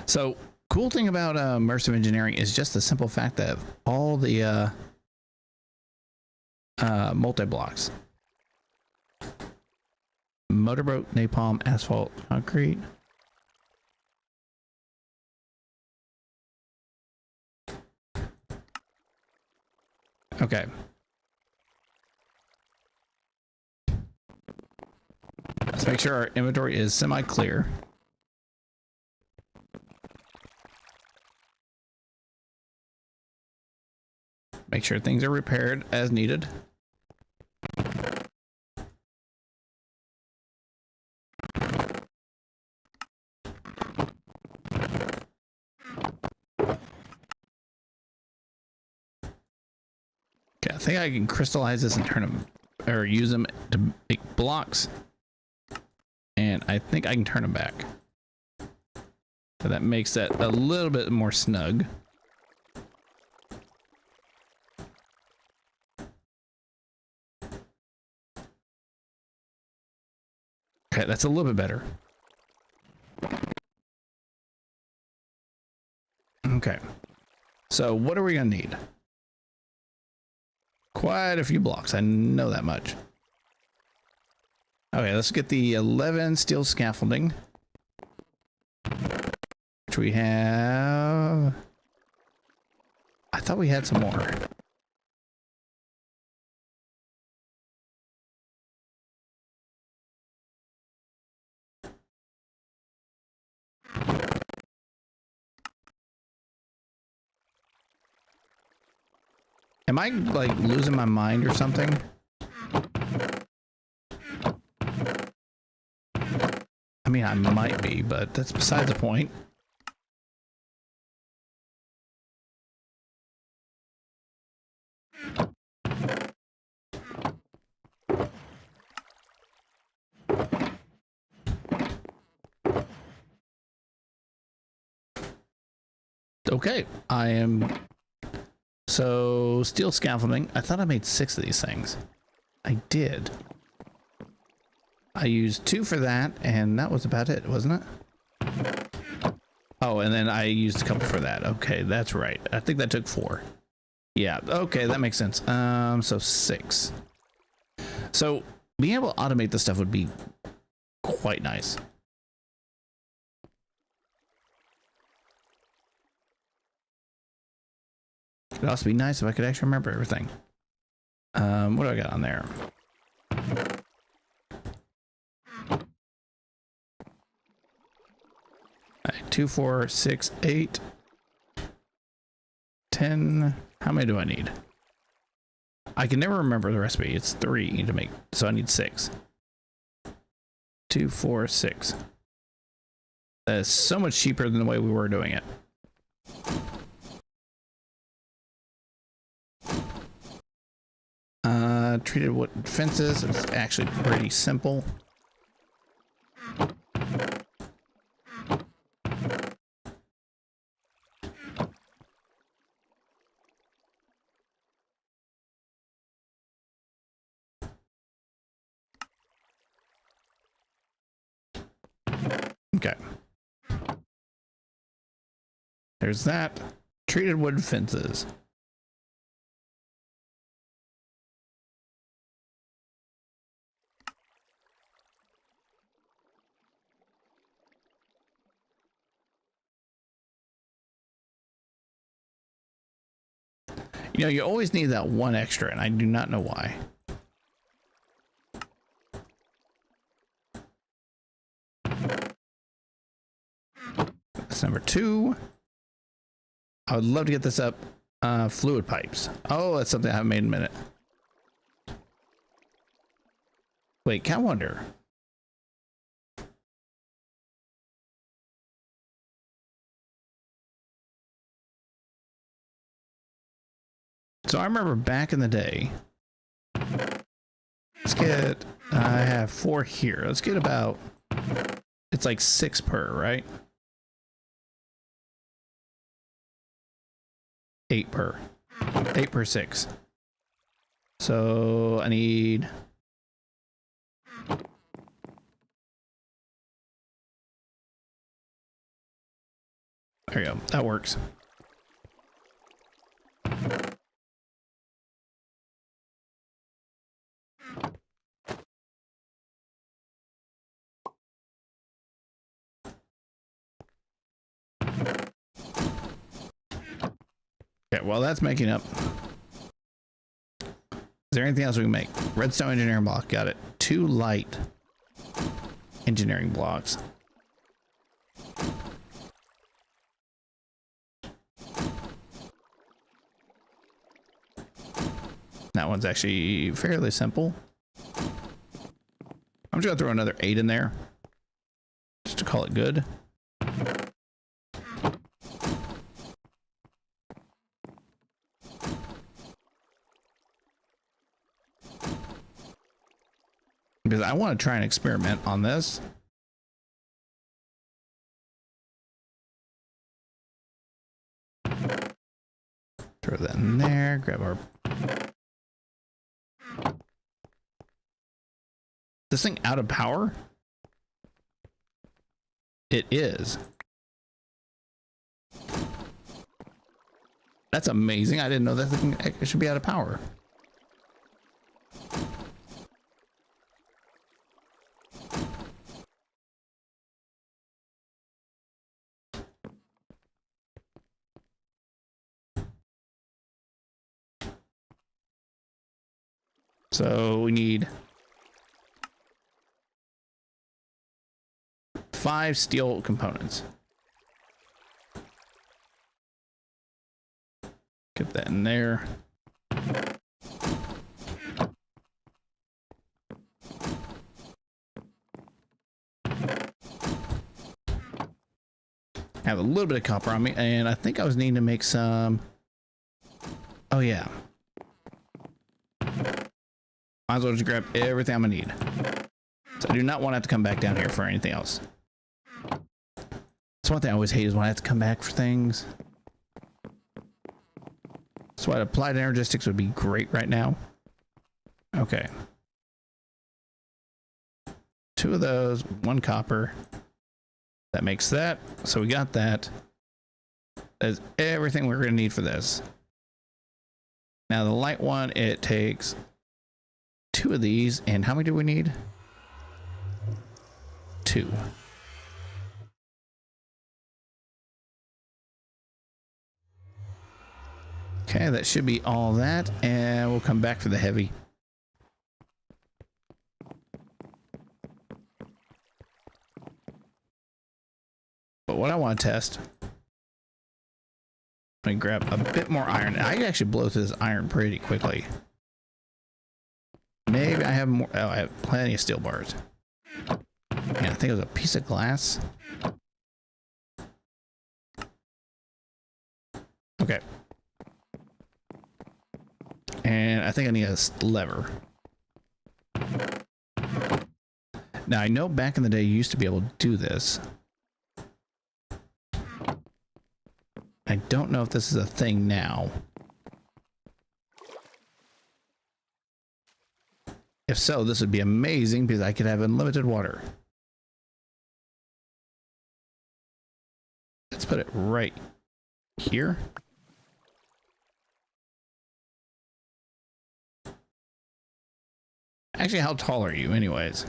So, cool thing about immersive engineering is just the simple fact that all the multi-blocks. Motorboat, napalm, asphalt, concrete. Okay. Let's make sure our inventory is semi-clear. Make sure things are repaired as needed. Okay, I think I can crystallize this and turn them, or use them to make blocks. And I think I can turn them back. So that makes that a little bit more snug. Okay, that's a little bit better. Okay. So what are we gonna need? Quite a few blocks, I know that much. Okay, let's get the 11 steel scaffolding. Which we have... I thought we had some more. Am I, like, losing my mind or something? I mean, I might be, but that's beside the point. Okay, I am... So, steel scaffolding. I thought I made 6 of these things. I did. I used 2 for that, and that was about it, wasn't it? Oh, and then I used a couple for that. Okay, that's right. I think that took 4. Yeah, okay, that makes sense. So 6. So, being able to automate this stuff would be quite nice. It'd also be nice if I could actually remember everything. What do I got on there? Right, 2, 4, 6, 8, 10. How many do I need? I can never remember the recipe. It's 3 to make, so I need 6. 2, 4, 6. That is so much cheaper than the way we were doing it. Treated wood fences. It's actually pretty simple. Okay. There's that. Treated wood fences. You know, you always need that one extra, and I do not know why. That's number 2. I would love to get this up. Fluid pipes. Oh, that's something I haven't made in a minute. Wait, can I wonder? So I remember back in the day. Let's get, I have 4 here. Let's get about, it's like 6 per, right? 8 per. 8 per 6. So I need... There you go. That works. Okay, well, that's making up. Is there anything else we can make? Redstone engineering block. Got it. 2 light engineering blocks. That one's actually fairly simple. I'm just gonna throw another 8 in there just to call it good. Because I want to try and experiment on this. Throw that in there, grab our... This thing out of power? It is. That's amazing. I didn't know that thing should be out of power. So we need 5 steel components. Get that in there. I have a little bit of copper on me, and I think I was needing to make some... Oh yeah. Might as well just grab everything I'm gonna need. So I do not want to have to come back down here for anything else. That's one thing I always hate is when I have to come back for things. That's why applied energistics would be great right now. Okay. 2 of those, 1 copper. That makes that. So we got that. That's everything we're going to need for this. Now the light one, it takes 2 of these. And how many do we need? 2. Okay, that should be all that. And we'll come back for the heavy. But what I want to test, let me grab a bit more iron. I can actually blow through this iron pretty quickly. Maybe I have more. Oh, I have plenty of steel bars. Yeah, I think it was a piece of glass. Okay. And I think I need a lever. Now I know back in the day you used to be able to do this. I don't know if this is a thing now. If so, this would be amazing because I could have unlimited water. Let's put it right here. Actually, how tall are you anyways?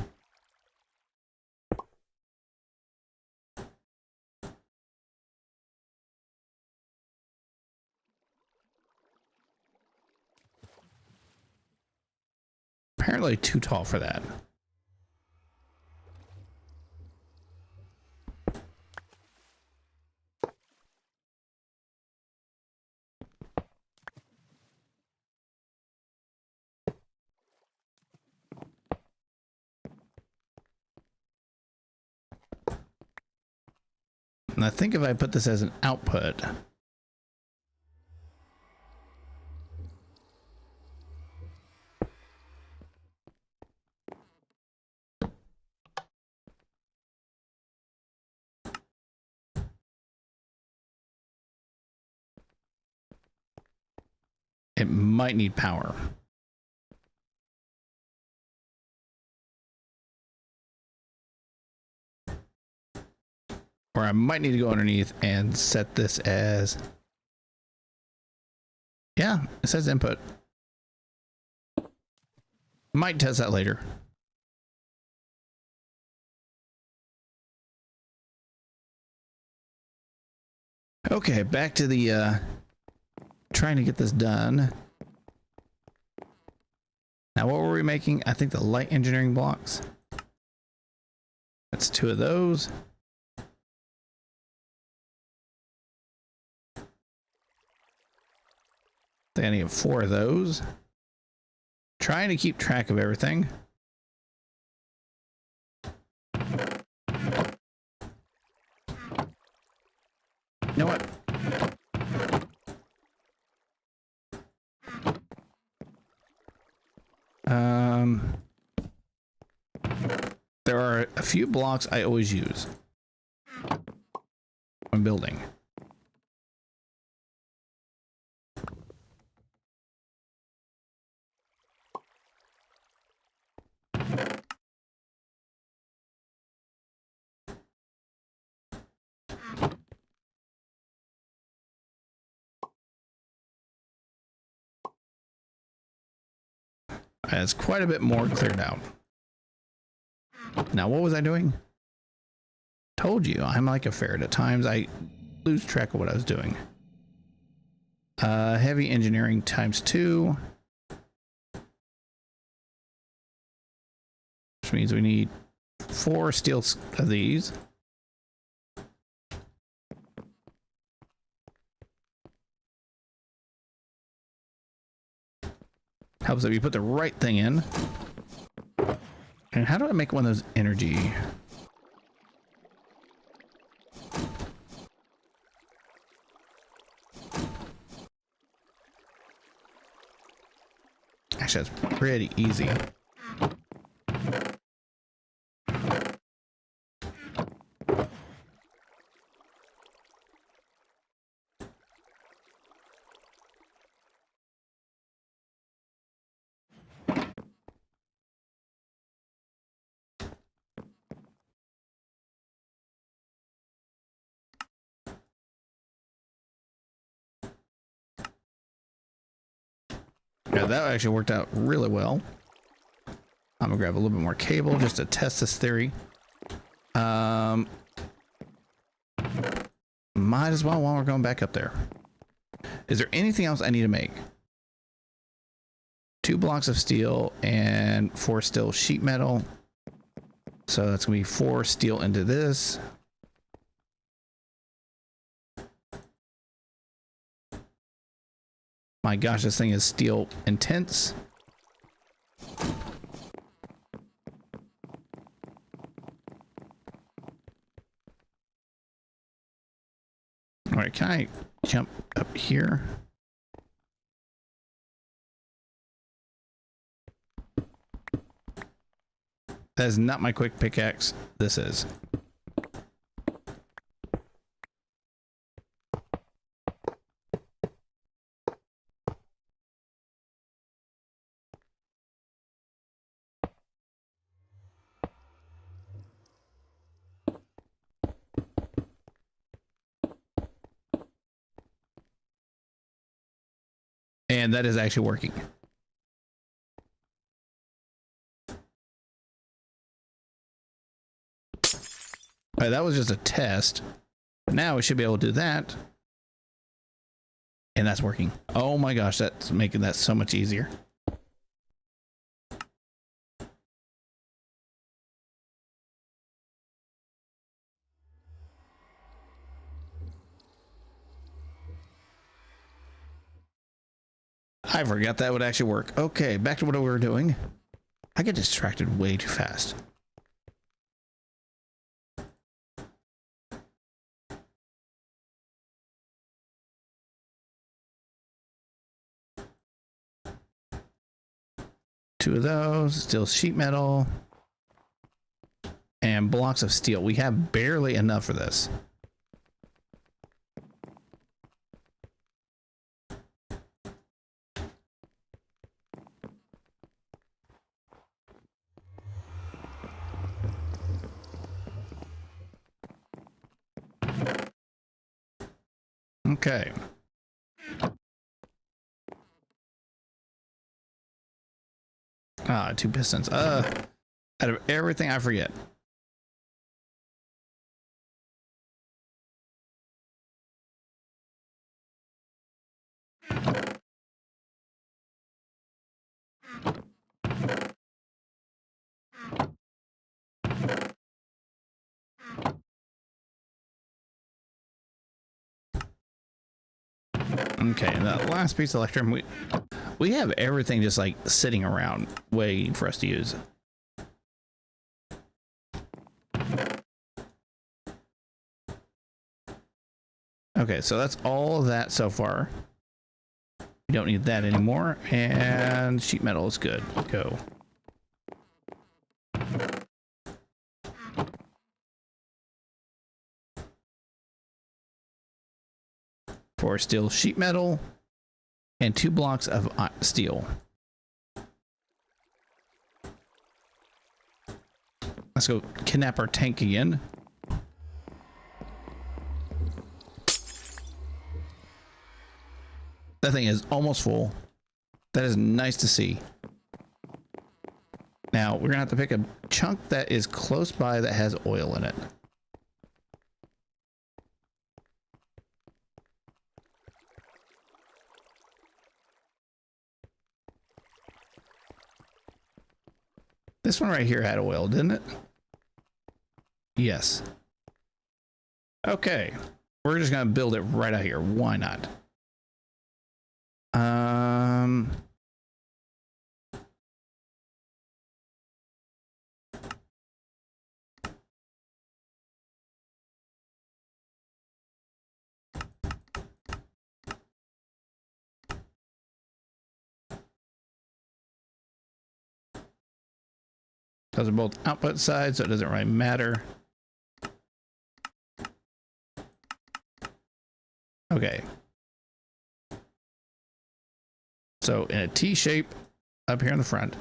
aren't really too tall for that. And I think if I put this as an output, it might need power. Or I might need to go underneath and set this as, yeah, it says input. Might test that later. Okay, back to the trying to get this done. Now what were we making? I think the light engineering blocks. That's 2 of those. I think I need 4 of those. Trying to keep track of everything. You know what? There are a few blocks I always use when building. It's quite a bit more cleared out. Now, what was I doing? Told you, I'm like a ferret. At times, I lose track of what I was doing. Heavy engineering times 2. Which means we need 4 steel of these. Helps if you put the right thing in. And how do I make one of those energy? Actually, that's pretty easy. Yeah, that actually worked out really well. I'm gonna grab a little bit more cable just to test this theory. Might as well while we're going back up there. Is there anything else I need to make? 2 blocks of steel and 4 steel sheet metal. So that's gonna be 4 steel into this. My gosh, this thing is steel intense. All right, can I jump up here? That is not my quick pickaxe. This is. And that is actually working. All right, that was just a test. Now we should be able to do that. And that's working. Oh my gosh, that's making that so much easier. I forgot that would actually work. Okay, back to what we were doing. I get distracted way too fast. Two of those, still sheet metal, and blocks of steel. We have barely enough for this. Okay. Ah, two pistons. Out of everything, I forget. Okay, and that last piece of electrum, we have everything just like sitting around waiting for us to use. Okay, so that's all of that so far. We don't need that anymore, and sheet metal is good. Go. For steel sheet metal and 2 blocks of steel. Let's go kidnap our tank again. That thing is almost full. That is nice to see. Now we're gonna have to pick a chunk that is close by that has oil in it. This one right here had oil, didn't it? Yes. Okay. We're just gonna build it right out here. Why not? Those are both output sides, so it doesn't really matter. Okay. So in a T shape up here in the front.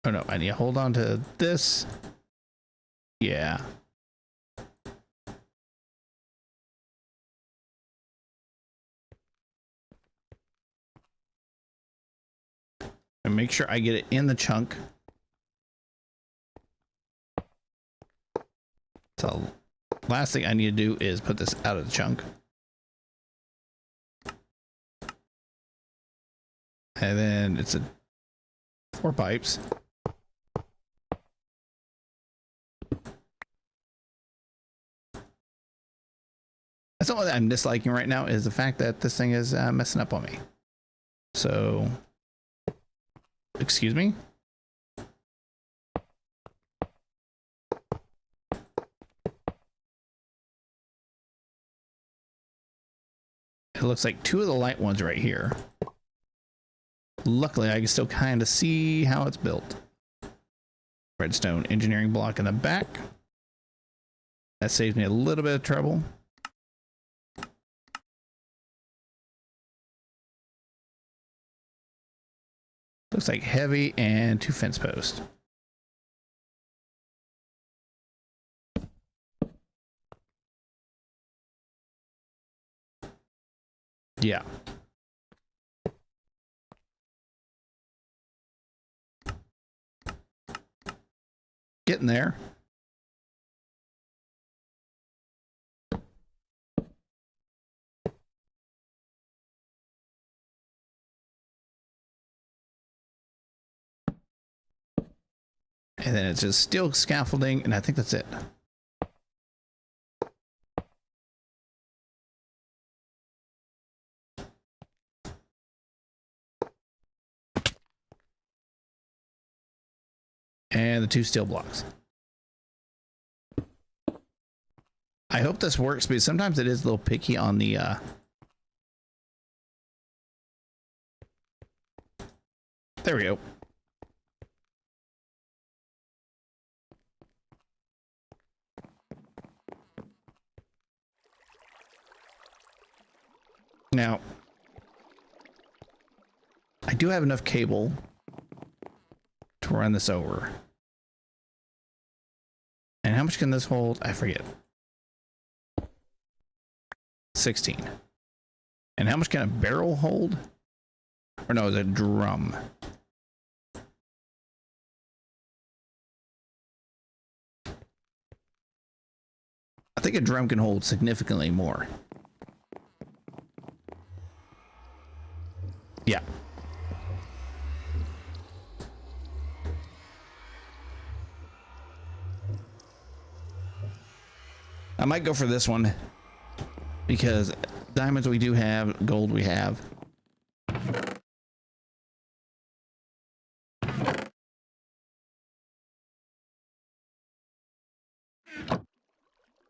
Oh no, I need to hold on to this. Yeah. And make sure I get it in the chunk. So last thing I need to do is put this out of the chunk. And then it's 4 pipes. That's all that I'm disliking right now is the fact that this thing is messing up on me. So, excuse me. It looks like 2 of the light ones right here. Luckily, I can still kind of see how it's built. Redstone engineering block in the back. That saves me a little bit of trouble. Looks like heavy and 2 fence posts. Yeah. Getting there. And then it's just steel scaffolding, and I think that's it. the 2 steel blocks. I hope this works because sometimes it is a little picky on the there we go. Now, I do have enough cable to run this over. And how much can this hold? I forget. 16. And how much can a barrel hold? Or no, it's a drum. I think a drum can hold significantly more. Yeah. I might go for this one because diamonds we do have, gold we have.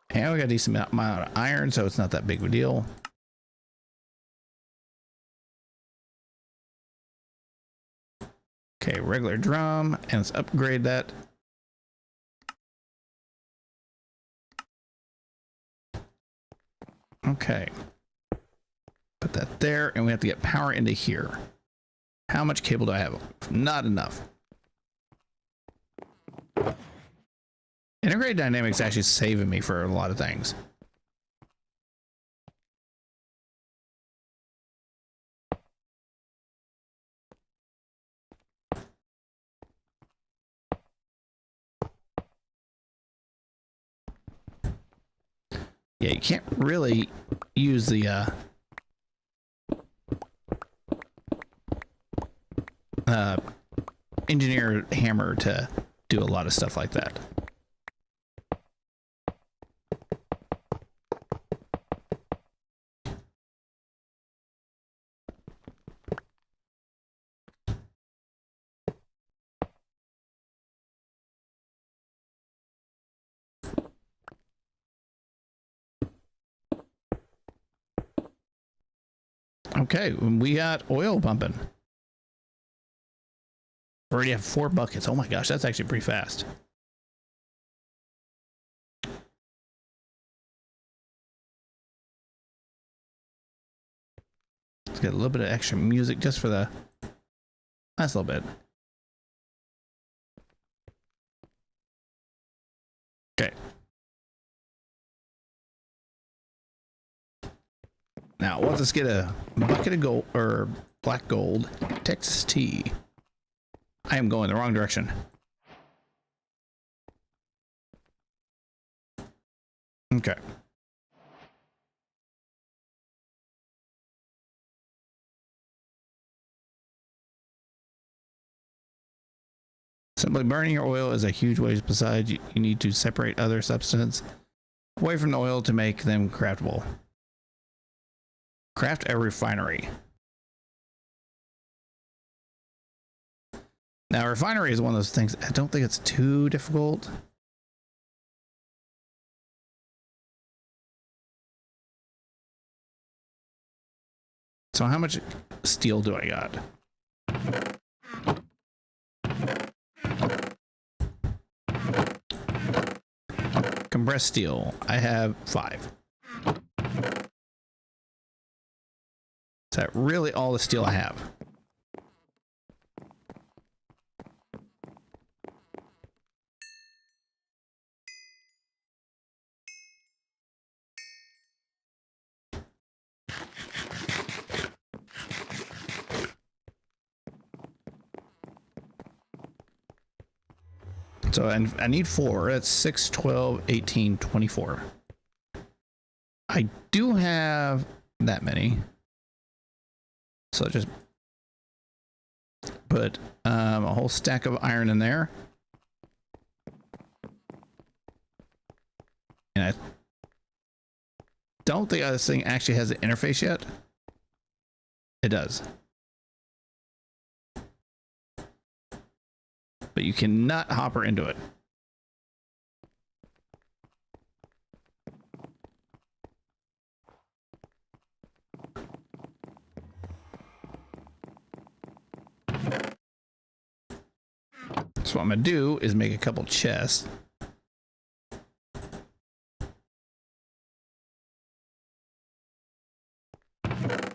And we got a decent amount of iron, so it's not that big of a deal. Okay, regular drum, and let's upgrade that. Okay. Put that there, and we have to get power into here. How much cable do I have? Not enough. Integrated dynamics actually saving me for a lot of things. Yeah, you can't really use the engineer hammer to do a lot of stuff like that. Okay, we got oil pumping. Already have 4 buckets. Oh my gosh, that's actually pretty fast. Let's get a little bit of extra music just for the nice little bit. Okay. Now, let's get a bucket of gold or black gold, Texas tea. I am going the wrong direction. Okay. Simply burning your oil is a huge waste. Besides, you need to separate other substance away from the oil to make them craftable. Craft a refinery. Now, a refinery is one of those things. I don't think it's too difficult. So how much steel do I got? Compressed steel. I have 5. Is that really all the steel I have? So I need 4. That's 6, 12, 18, 24. I do have that many. So just put a whole stack of iron in there. And I don't think this thing actually has an interface yet. It does. but you cannot hopper into it. So what I'm gonna do is make a couple chests.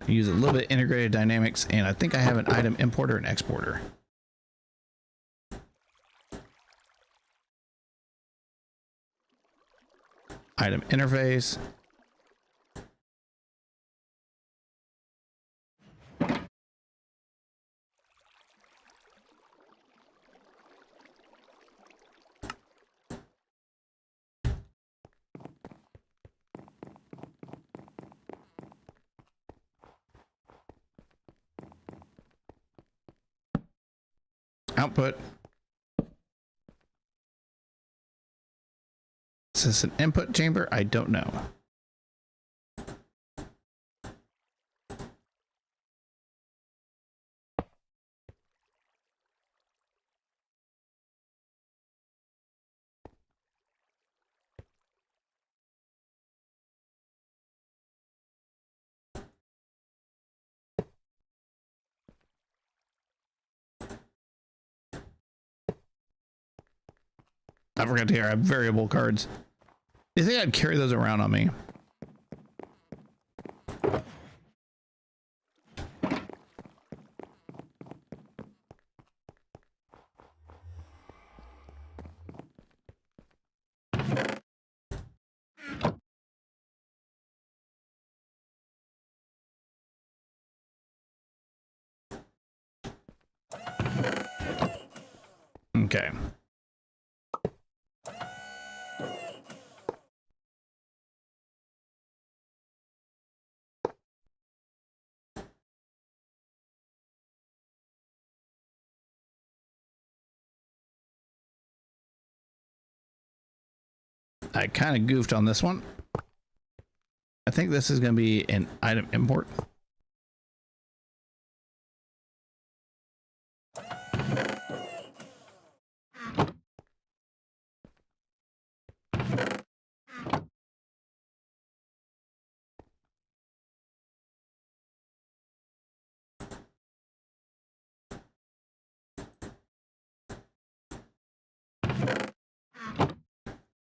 Use a little bit of integrated dynamics, and I think I have an item importer and exporter. Item interface. Output. Is this an input chamber? I don't know. I forgot to hear I have variable cards. You think I'd carry those around on me? Okay. I kind of goofed on this one. I think this is going to be an item import.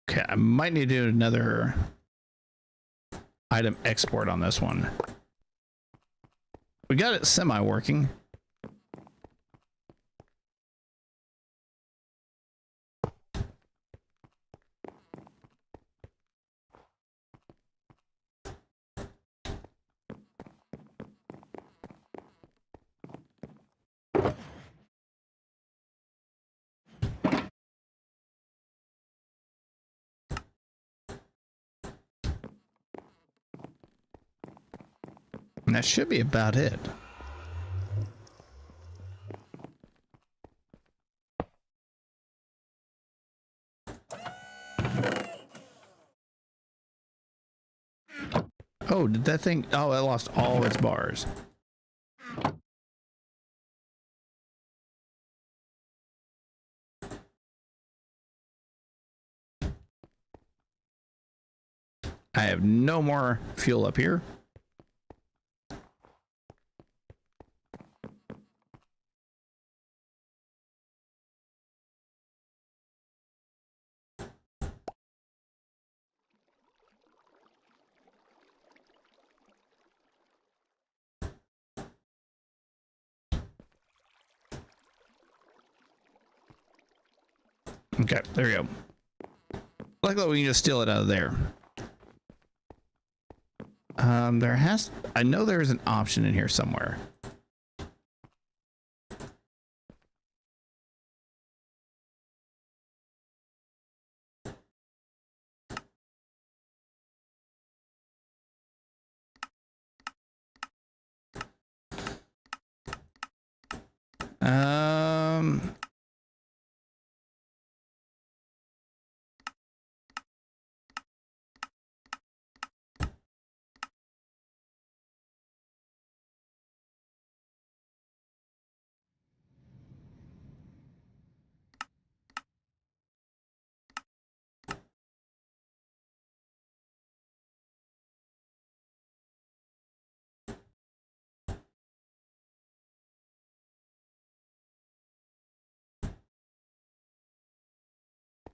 Okay, I might need to do another item export on this one. We got it semi-working. And that should be about it. Oh, did that thing? Oh, it lost all its bars. I have no more fuel up here. Okay, there we go. Luckily, we can just steal it out of there. I know there's an option in here somewhere.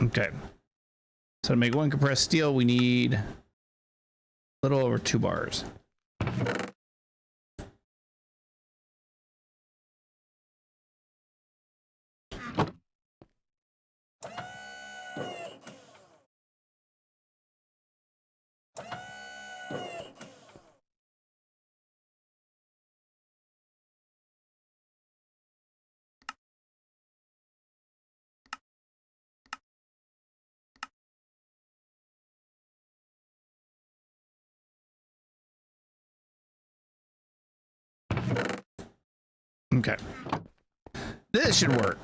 Okay. So to make 1 compressed steel, we need a little over 2 bars. Okay. This should work.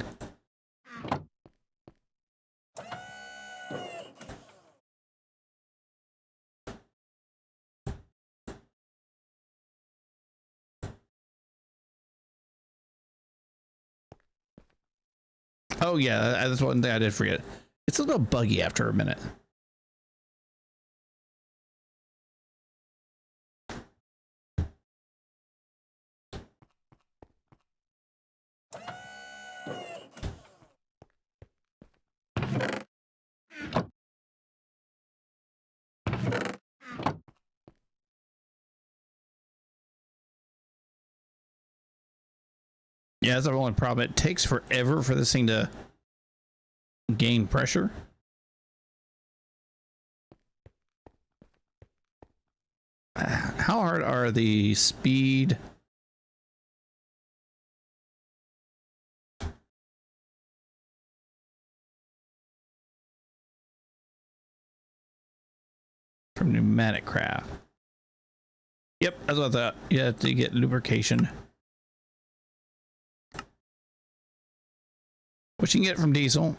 Oh yeah, that's one thing I did forget. It's a little buggy after a minute. Yeah, that's the only problem. It takes forever for this thing to gain pressure. How hard are the speed? From pneumatic craft. Yep, that's what I thought. You have to get lubrication. Which you can get from diesel,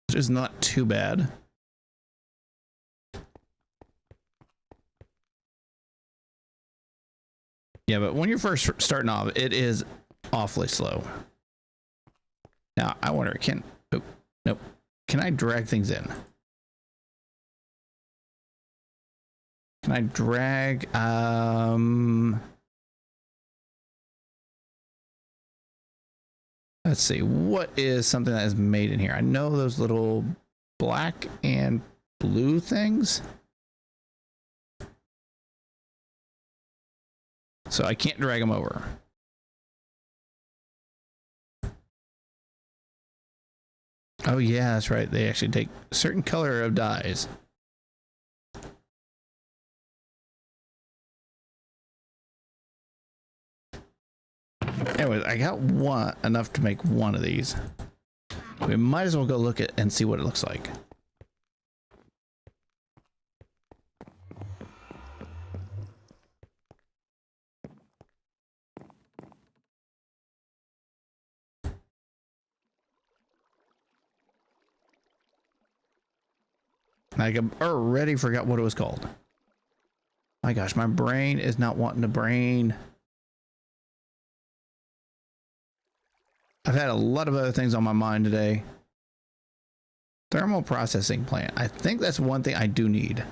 which is not too bad. Yeah, but when you're first starting off, it is awfully slow. Now, I wonder, oh, nope. Can I drag things in? Can I drag, let's see, what is something that is made in here? I know those little black and blue things. So I can't drag them over. Oh yeah, that's right. They actually take a certain color of dyes. Anyways, I got enough to make 1 of these. We might as well go look at and see what it looks like. I already forgot what it was called. My gosh, my brain is not wanting to brain. I've had a lot of other things on my mind today. Thermal processing plant. I think that's one thing I do need.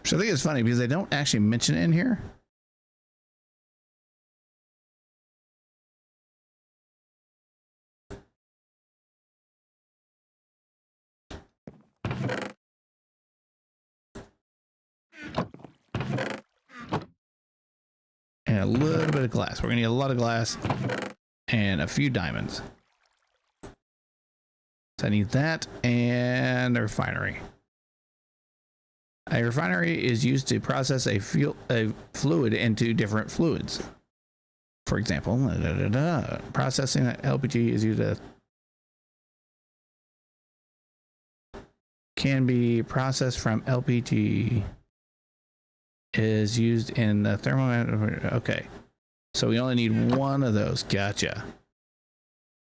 So I think it's funny because they don't actually mention it in here. And a little bit of glass. We're gonna need a lot of glass and a few diamonds. So I need that and a refinery. A refinery is used to process a fluid into different fluids. For example, processing LPG is used to can be processed from LPG is used in the thermal. Okay, so we only need 1 of those. Gotcha.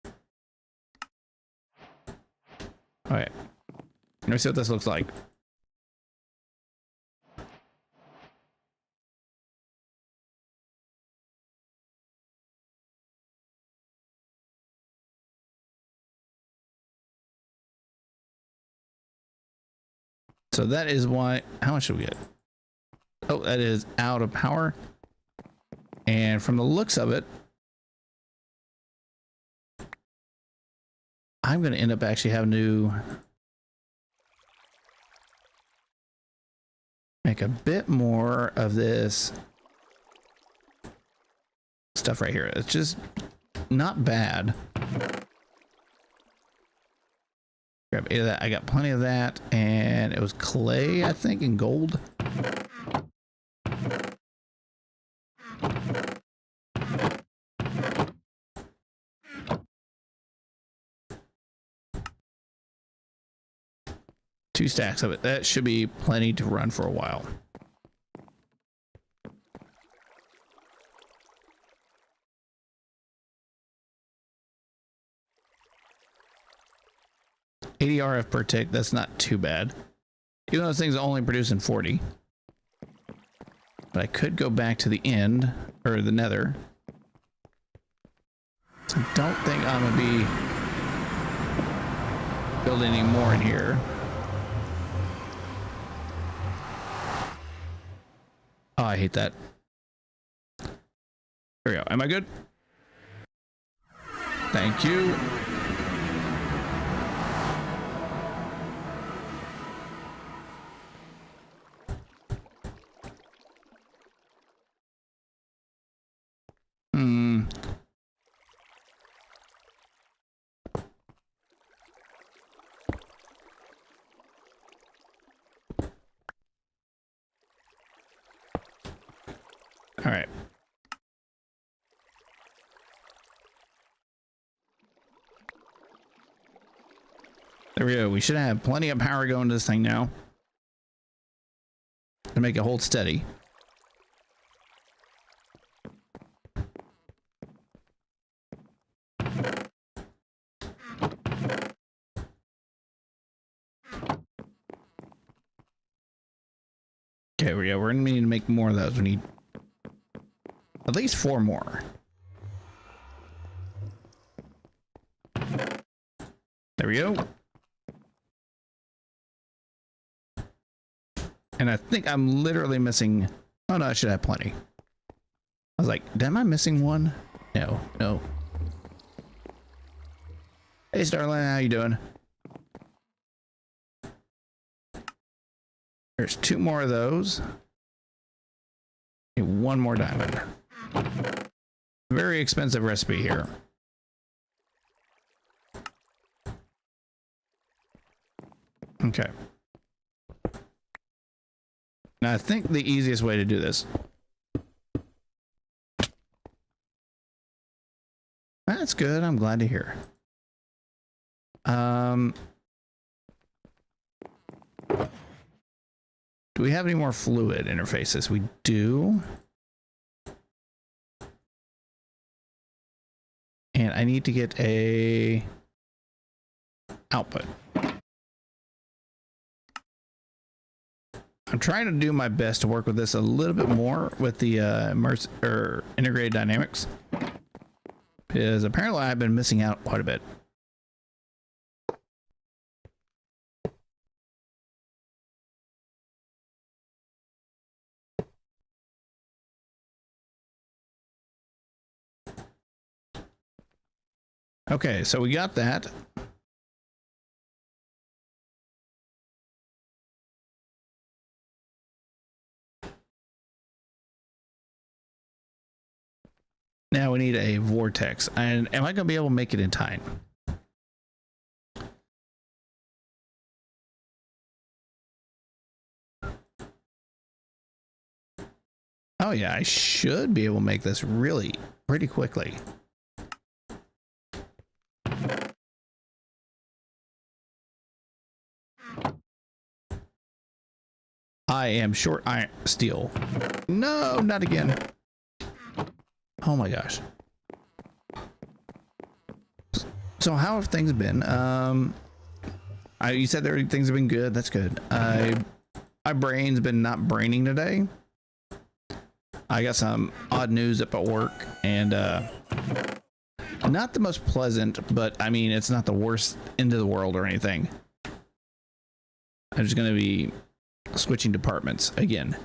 All right, let me see what this looks like. So that is why. How much do we get? Oh, that is out of power. And from the looks of it, I'm going to end up actually having to make a bit more of this stuff right here. It's just not bad. Grab 8 of that. I got plenty of that, and it was clay, I think, and gold. Two stacks of it. That should be plenty to run for a while. $80 RF per tick. That's not too bad. Even though those things are only producing 40. But I could go back to the end, or the nether. So I don't think I'm going to be building any more in here. Oh, I hate that. There we go. Am I good? Thank you. All right. There we go. We should have plenty of power going to this thing now to make it hold steady. Okay, we go. We're gonna need to make more of those. We need at least 4 more. There we go. And I think I'm literally missing... Oh, no, I should have plenty. I was like, am I missing one? No, no. Hey, Starling, how you doing? There's 2 more of those. And 1 more diamond. Very expensive recipe here. Okay. Now I think the easiest way to do this. That's good. I'm glad to hear. Do we have any more fluid interfaces? We do. And I need to get a output. I'm trying to do my best to work with this a little bit more with the integrated dynamics, because apparently I've been missing out quite a bit. Okay, so we got that. Now we need a vortex. And am I going to be able to make it in time? Oh yeah, I should be able to make this really pretty quickly. I am short iron steel. No, not again. Oh my gosh. So how have things been? You said things have been good. That's good. My brain's been not braining today. I got some odd news up at work, and not the most pleasant, but I mean, it's not the worst end of the world or anything. I'm just going to be switching departments again.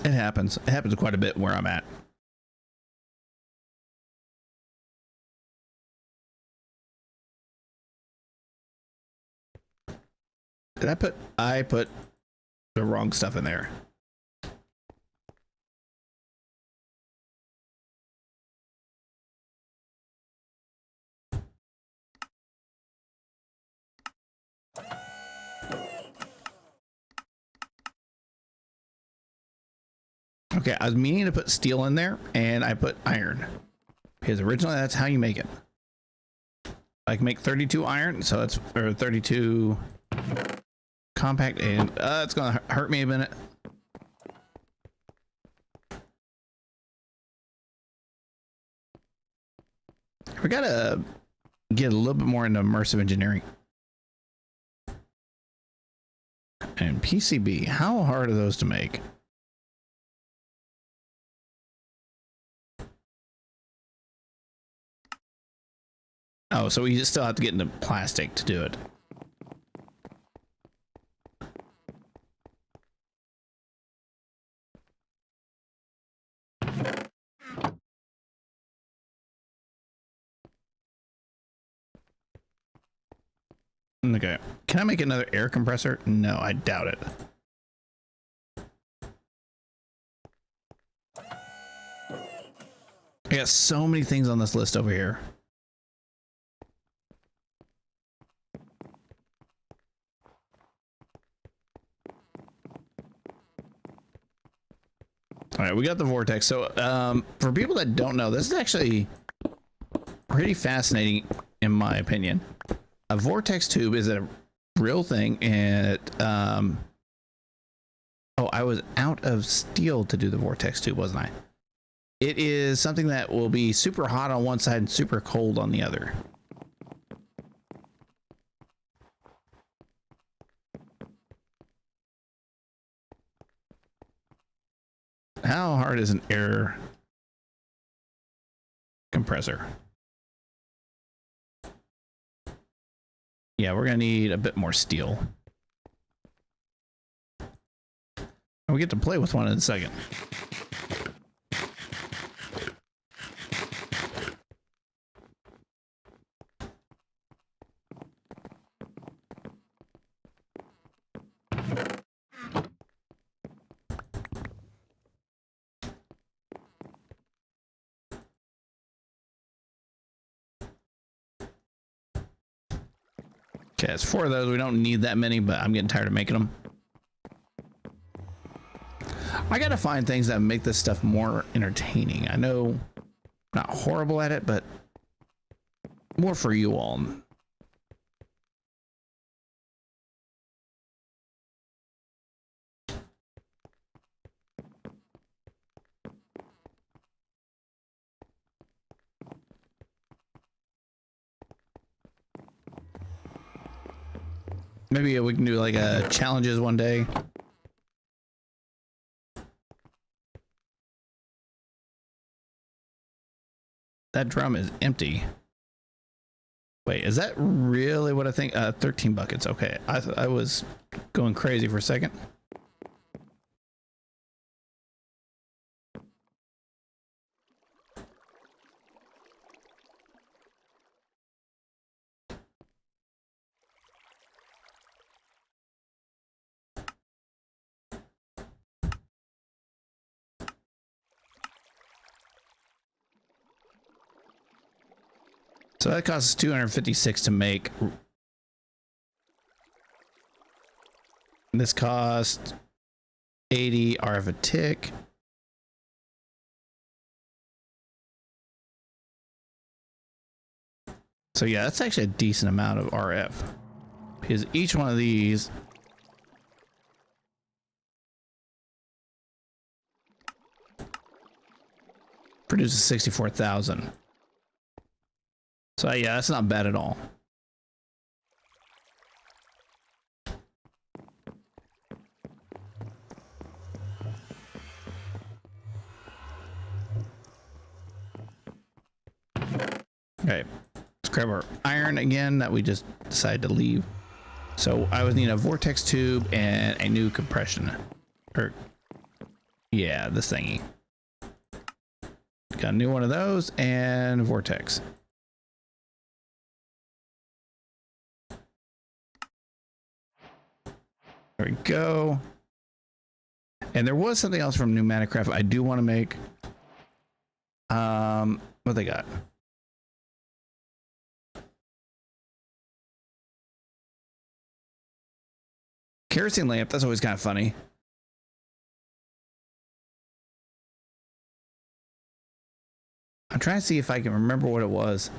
It happens. It happens quite a bit where I'm at. Did I put the wrong stuff in there. Okay, I was meaning to put steel in there, and I put iron. Because originally that's how you make it. I can make 32 iron, so that's, or 32 compact, and it's gonna hurt me a minute. We gotta get a little bit more into immersive engineering. And PCB, how hard are those to make? Oh, so we still have to get into plastic to do it. Okay. Can I make another air compressor? No, I doubt it. I got so many things on this list over here. All right, we got the vortex. So for people that don't know, this is actually pretty fascinating in my opinion. A vortex tube is a real thing, and it, oh, I was out of steel to do the vortex tube, wasn't I? It is something that will be super hot on one side and super cold on the other. How hard is an air compressor? Yeah, we're gonna need a bit more steel. And we get to play with one in a second. Okay, it's 4 of those. We don't need that many, but I'm getting tired of making them. I gotta find things that make this stuff more entertaining. I know I'm not horrible at it, but more for you all. Maybe we can do like a challenges one day. That drum is empty. Wait, is that really what I think? 13 buckets. Okay, I was going crazy for a second. So that costs 256 to make. This cost 80 RF a tick. So yeah, that's actually a decent amount of RF, because each one of these produces 64,000. So yeah, that's not bad at all. Okay, let's grab our iron again that we just decided to leave. So I would need a vortex tube and a new compression, or Yeah, this thingy. Got a new one of those and vortex. There we go. And there was something else from new Minecraft I do want to make. What they got? Kerosene lamp, that's always kind of funny. I'm trying to see if I can remember what it was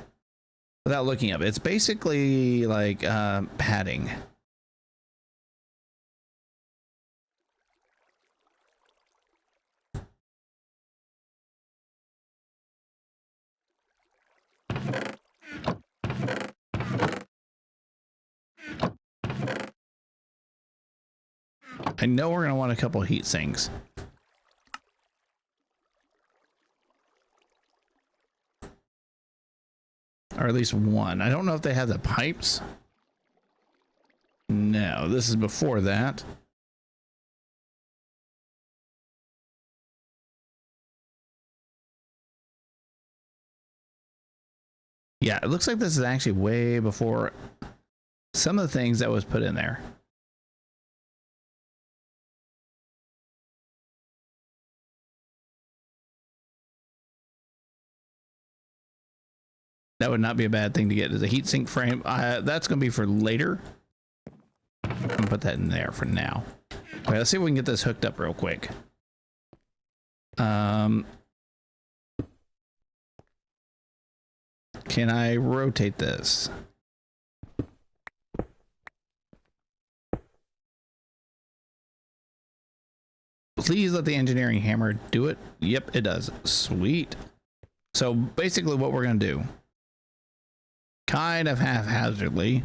without looking up. It's basically like padding. I know we're going to want a couple heat sinks. Or at least one. I don't know if they have the pipes. No, this is before that. Yeah, it looks like this is actually way before some of the things that was put in there. That would not be a bad thing to get as a heatsink frame. That's going to be for later. I'm going to put that in there for now. All right, let's see if we can get this hooked up real quick. Can I rotate this? Please let the engineering hammer do it. Yep, it does. Sweet. So basically what we're going to do, kind of haphazardly,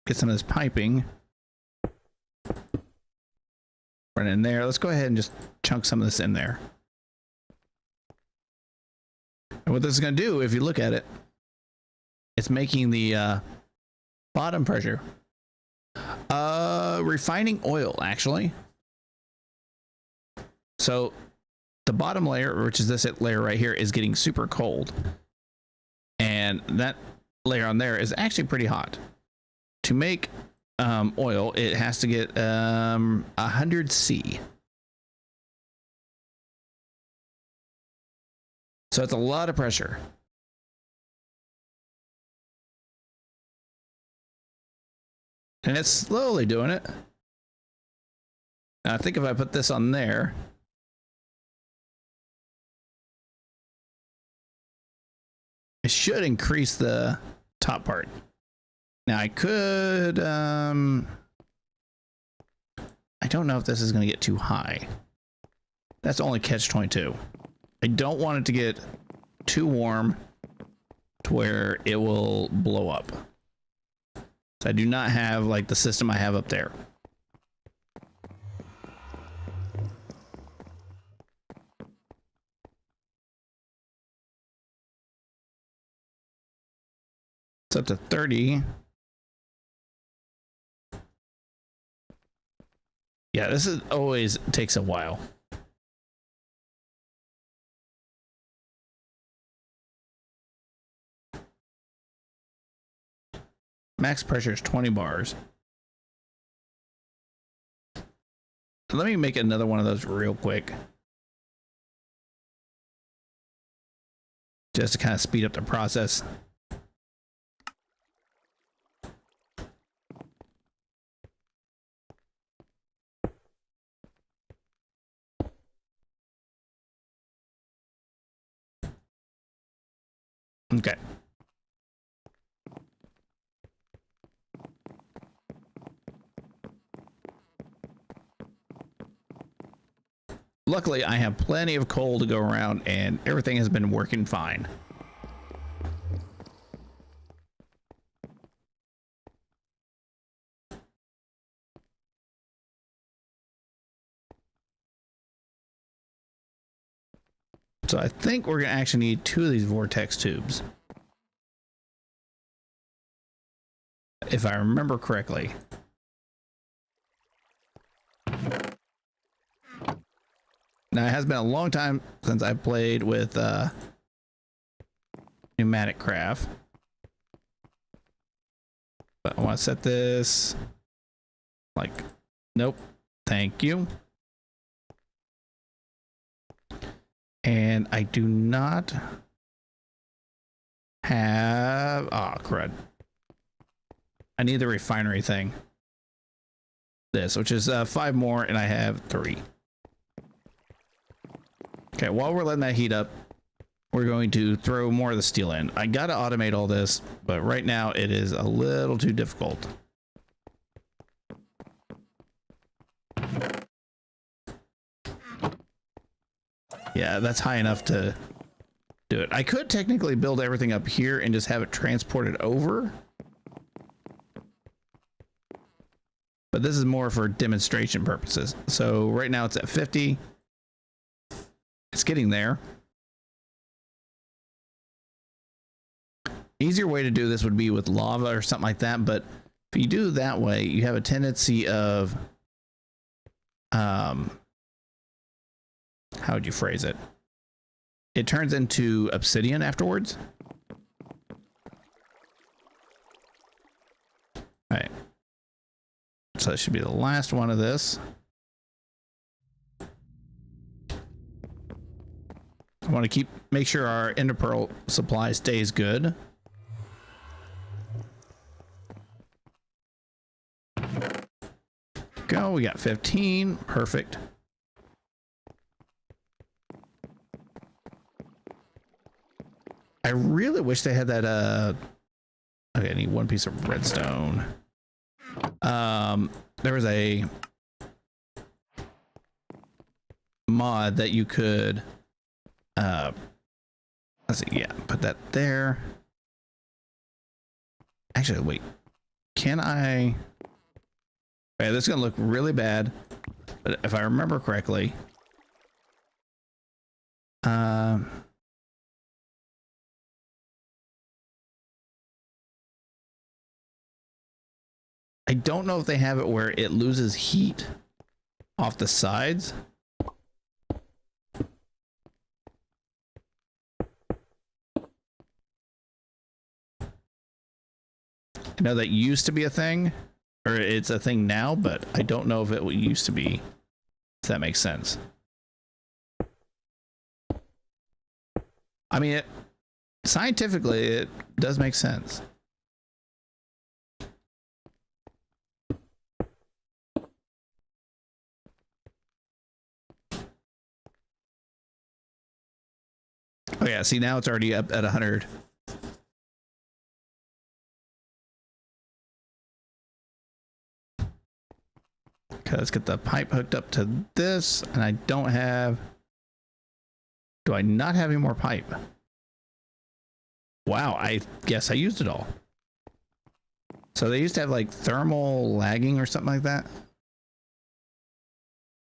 get some of this piping right in there. Let's go ahead and just chunk some of this in there. And what this is going to do, if you look at it, it's making the bottom pressure. Refining oil, actually. So the bottom layer, which is this layer right here, is getting super cold. And that layer on there is actually pretty hot. To make oil, it has to get 100 C. So it's a lot of pressure. And it's slowly doing it. And I think if I put this on there, it should increase the top part. Now I could, I don't know if this is going to get too high. That's only catch 22. I don't want it to get too warm to where it will blow up. So I do not have like the system I have up there. It's up to 30. Yeah, this is always takes a while. Max pressure is 20 bars. Let me make another one of those real quick. Just to kind of speed up the process. Okay. Luckily, I have plenty of coal to go around and everything has been working fine. So I think we're going to actually need 2 of these vortex tubes. If I remember correctly. Now, it has been a long time since I played with pneumatic craft. But I want to set this like, nope, thank you. And I do not have, oh crud. I need the refinery thing. This, which is 5 more, and I have 3. Okay, while we're letting that heat up, we're going to throw more of the steel in. I gotta automate all this, but right now it is a little too difficult. Yeah, that's high enough to do it. I could technically build everything up here and just have it transported over. But this is more for demonstration purposes. So right now it's at 50. It's getting there. Easier way to do this would be with lava or something like that, but if you do that way, you have a tendency of how would you phrase it? It turns into obsidian afterwards. All right. So that should be the last one of this. I want to make sure our ender pearl supply stays good. Go, we got 15, perfect. I really wish they had that, okay, I need 1 piece of redstone. There was a mod that you could, let's see, yeah, put that there. Actually, wait, can I? Okay, this is gonna look really bad, but if I remember correctly, I don't know if they have it where it loses heat off the sides. I know that used to be a thing, or it's a thing now, but I don't know if it used to be, if that makes sense. I mean, scientifically, it does make sense. Oh yeah, see, now it's already up at 100. Okay, let's get the pipe hooked up to this, and I don't have... Do I not have any more pipe? Wow, I guess I used it all. So they used to have like thermal lagging or something like that.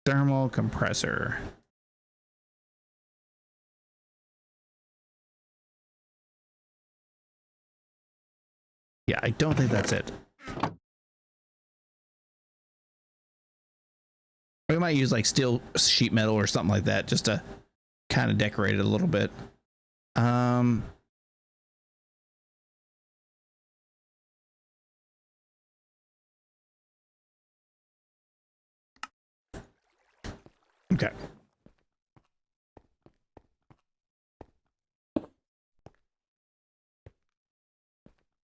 Thermal compressor. Yeah, I don't think that's it. We might use like steel sheet metal or something like that just to kind of decorate it a little bit. Okay.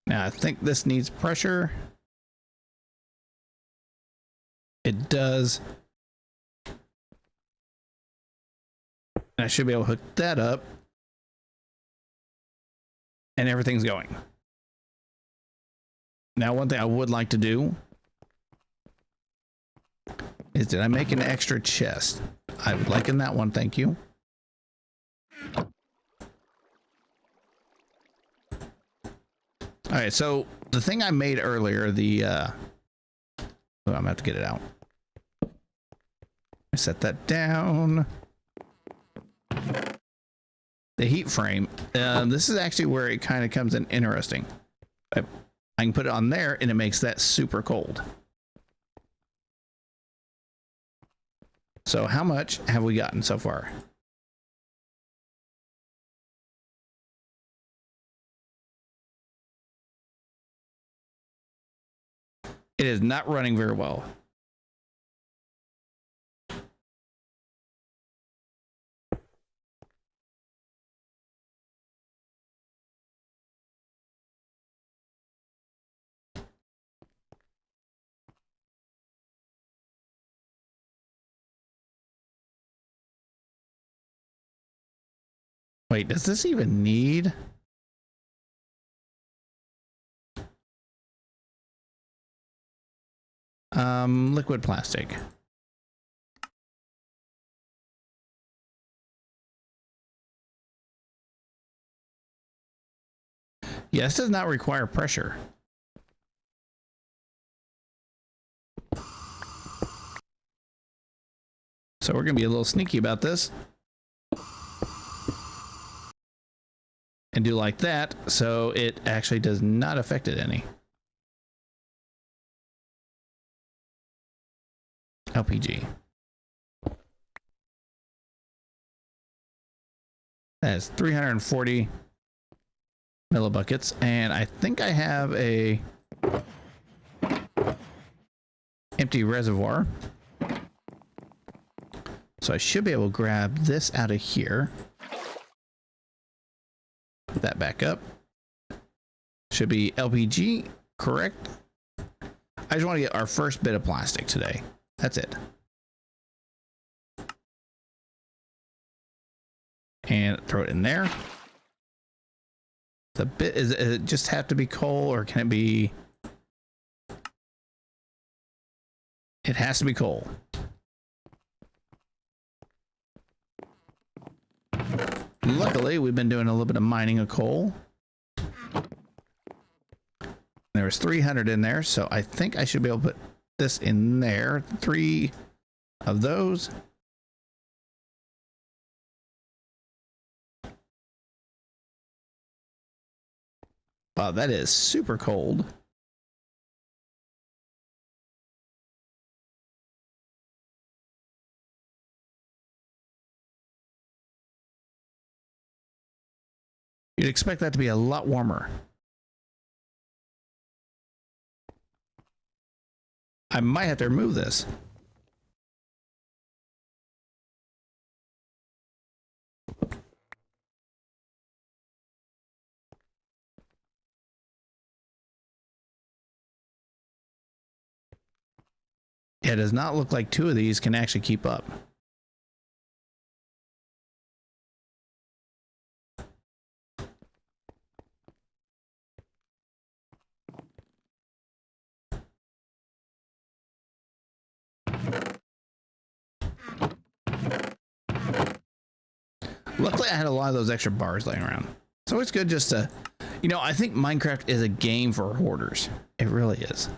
Now I think this needs pressure. It does. I should be able to hook that up. And everything's going. Now, one thing I would like to do is, did I make an extra chest? I would like in that one, thank you. All right, so the thing I made earlier, the oh, I'm gonna have to get it out. I set that down. The heat frame. This is actually where it kind of comes in interesting. I can put it on there, and it makes that super cold. So how much have we gotten so far? It is not running very well. Wait, does this even need? Liquid plastic. Yes, does not require pressure. So we're going to be a little sneaky about this. And do like that, so it actually does not affect it any. LPG. That's 340 millibuckets, and I think I have a empty reservoir. So I should be able to grab this out of here. Put that back up. Should be LPG, correct? I just want to get our first bit of plastic today. That's it. And throw it in there. The bit is it just have to be coal, or can it be? It has to be coal. Luckily, we've been doing a little bit of mining of coal. There was 300 in there, so I think I should be able to put this in there. 3 of those. Wow, that is super cold. You'd expect that to be a lot warmer. I might have to remove this. It does not look like 2 of these can actually keep up. Luckily, I had a lot of those extra bars laying around. So it's good just to, you know, I think Minecraft is a game for hoarders. It really is.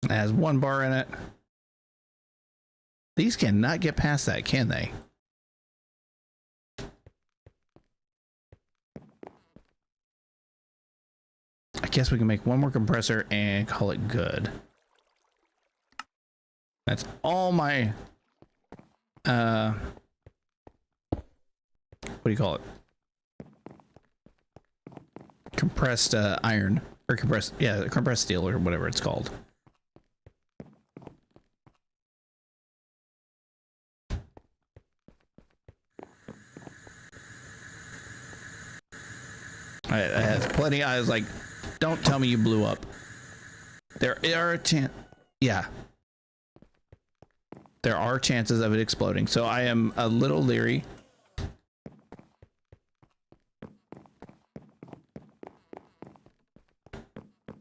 It has 1 bar in it. These cannot get past that, can they? I guess we can make 1 more compressor and call it good. That's all my what do you call it? Compressed iron, or compressed, yeah, compressed steel, or whatever it's called. I had plenty. I was like, don't tell me you blew up. There are a chance. Yeah. There are chances of it exploding. So I am a little leery.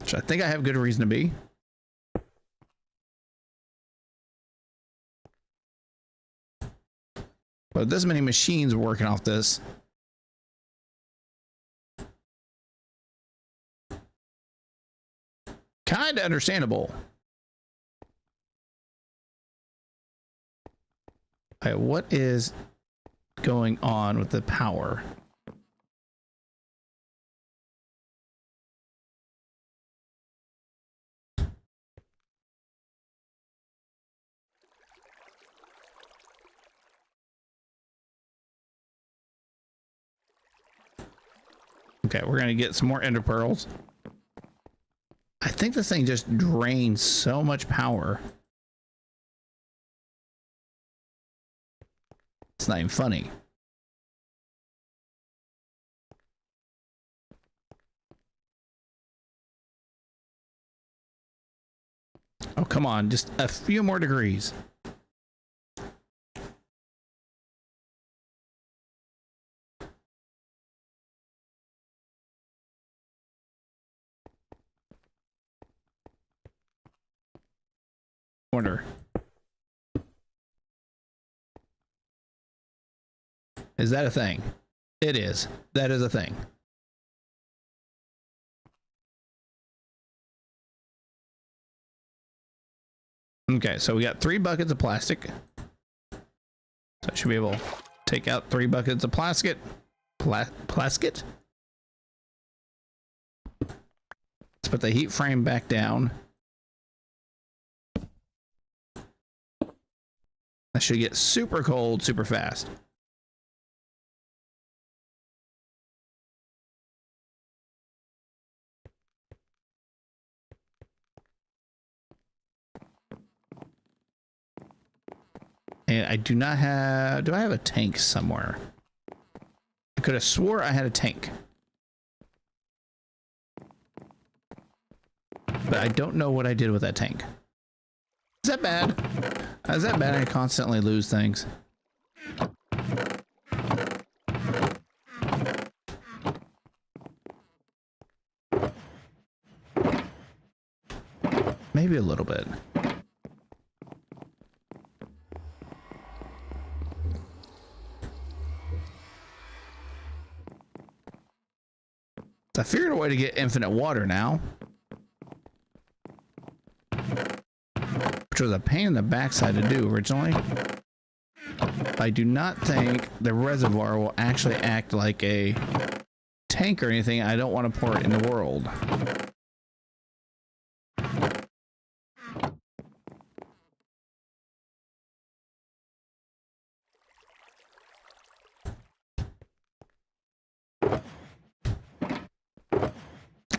Which I think I have good reason to be. But this many machines working off this, kind of understandable. All right, what is going on with the power? Okay, we're gonna get some more ender pearls. I think this thing just drains so much power. It's not even funny. Oh, come on, just a few more degrees. Wonder. Is that a thing? It is. That is a thing. Okay, so we got 3 buckets of plastic. So I should be able to take out 3 buckets of plastic. Plastic. Let's put the heat frame back down. That should get super cold super fast. And I do not have... Do I have a tank somewhere? I could have swore I had a tank. But I don't know what I did with that tank. Is that bad? Is that bad? I constantly lose things. Maybe a little bit. I figured a way to get infinite water now. Which was a pain in the backside to do originally. I do not think the reservoir will actually act like a tank or anything. I don't want to pour it in the world.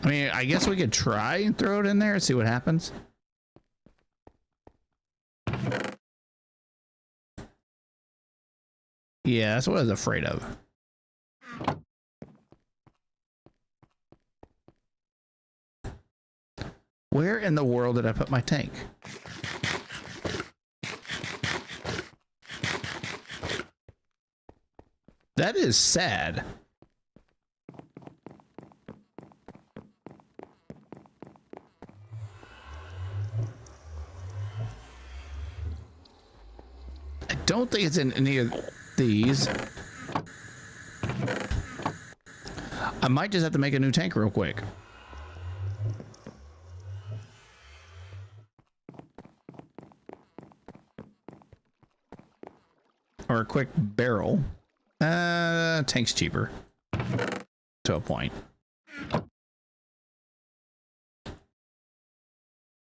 I mean, I guess we could try and throw it in there and see what happens. Yeah, that's what I was afraid of. Where in the world did I put my tank? That is sad. I don't think it's in any of these. I might just have to make a new tank real quick. Or a quick barrel. Tank's cheaper. To a point.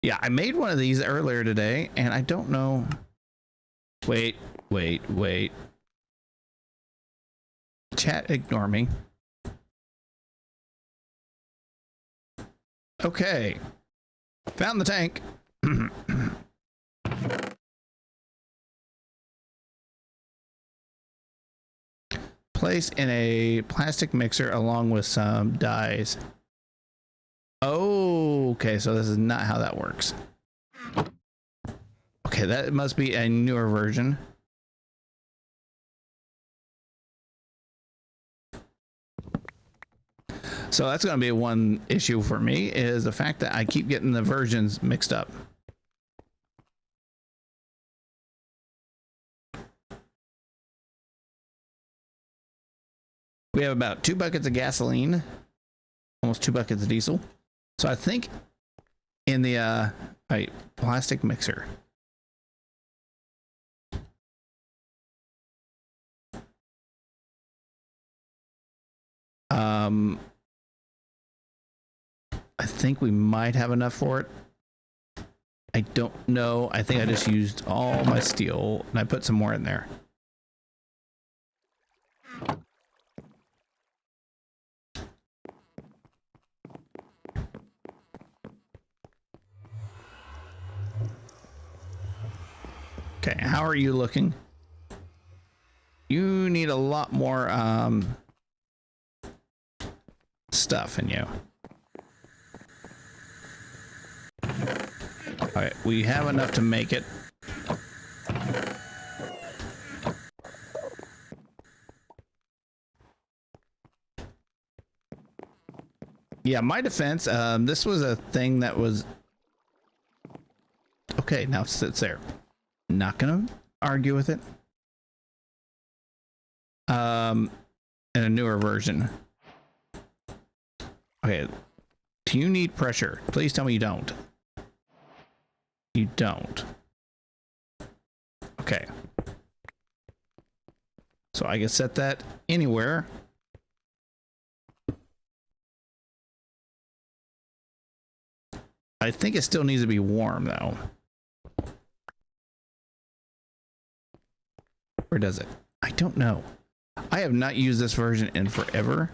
Yeah, I made one of these earlier today, and I don't know. Wait. Chat, ignore me. Okay. Found the tank. Place in a plastic mixer along with some dyes. Oh, okay, so this is not how that works. Okay, that must be a newer version. So that's going to be one issue for me, is the fact that I keep getting the versions mixed up. We have about 2 buckets of gasoline, almost 2 buckets of diesel. So I think in the plastic mixer. I think we might have enough for it. I don't know. I think I just used all my steel and I put some more in there. Okay, how are you looking? You need a lot more stuff in you. All right, we have enough to make it. Yeah, my defense, this was a thing that was okay. Now it sits there. Not gonna argue with it. In a newer version. Okay, do you need pressure? Please tell me you don't. You don't. Okay. So I can set that anywhere. I think it still needs to be warm though. Or does it? I don't know. I have not used this version in forever.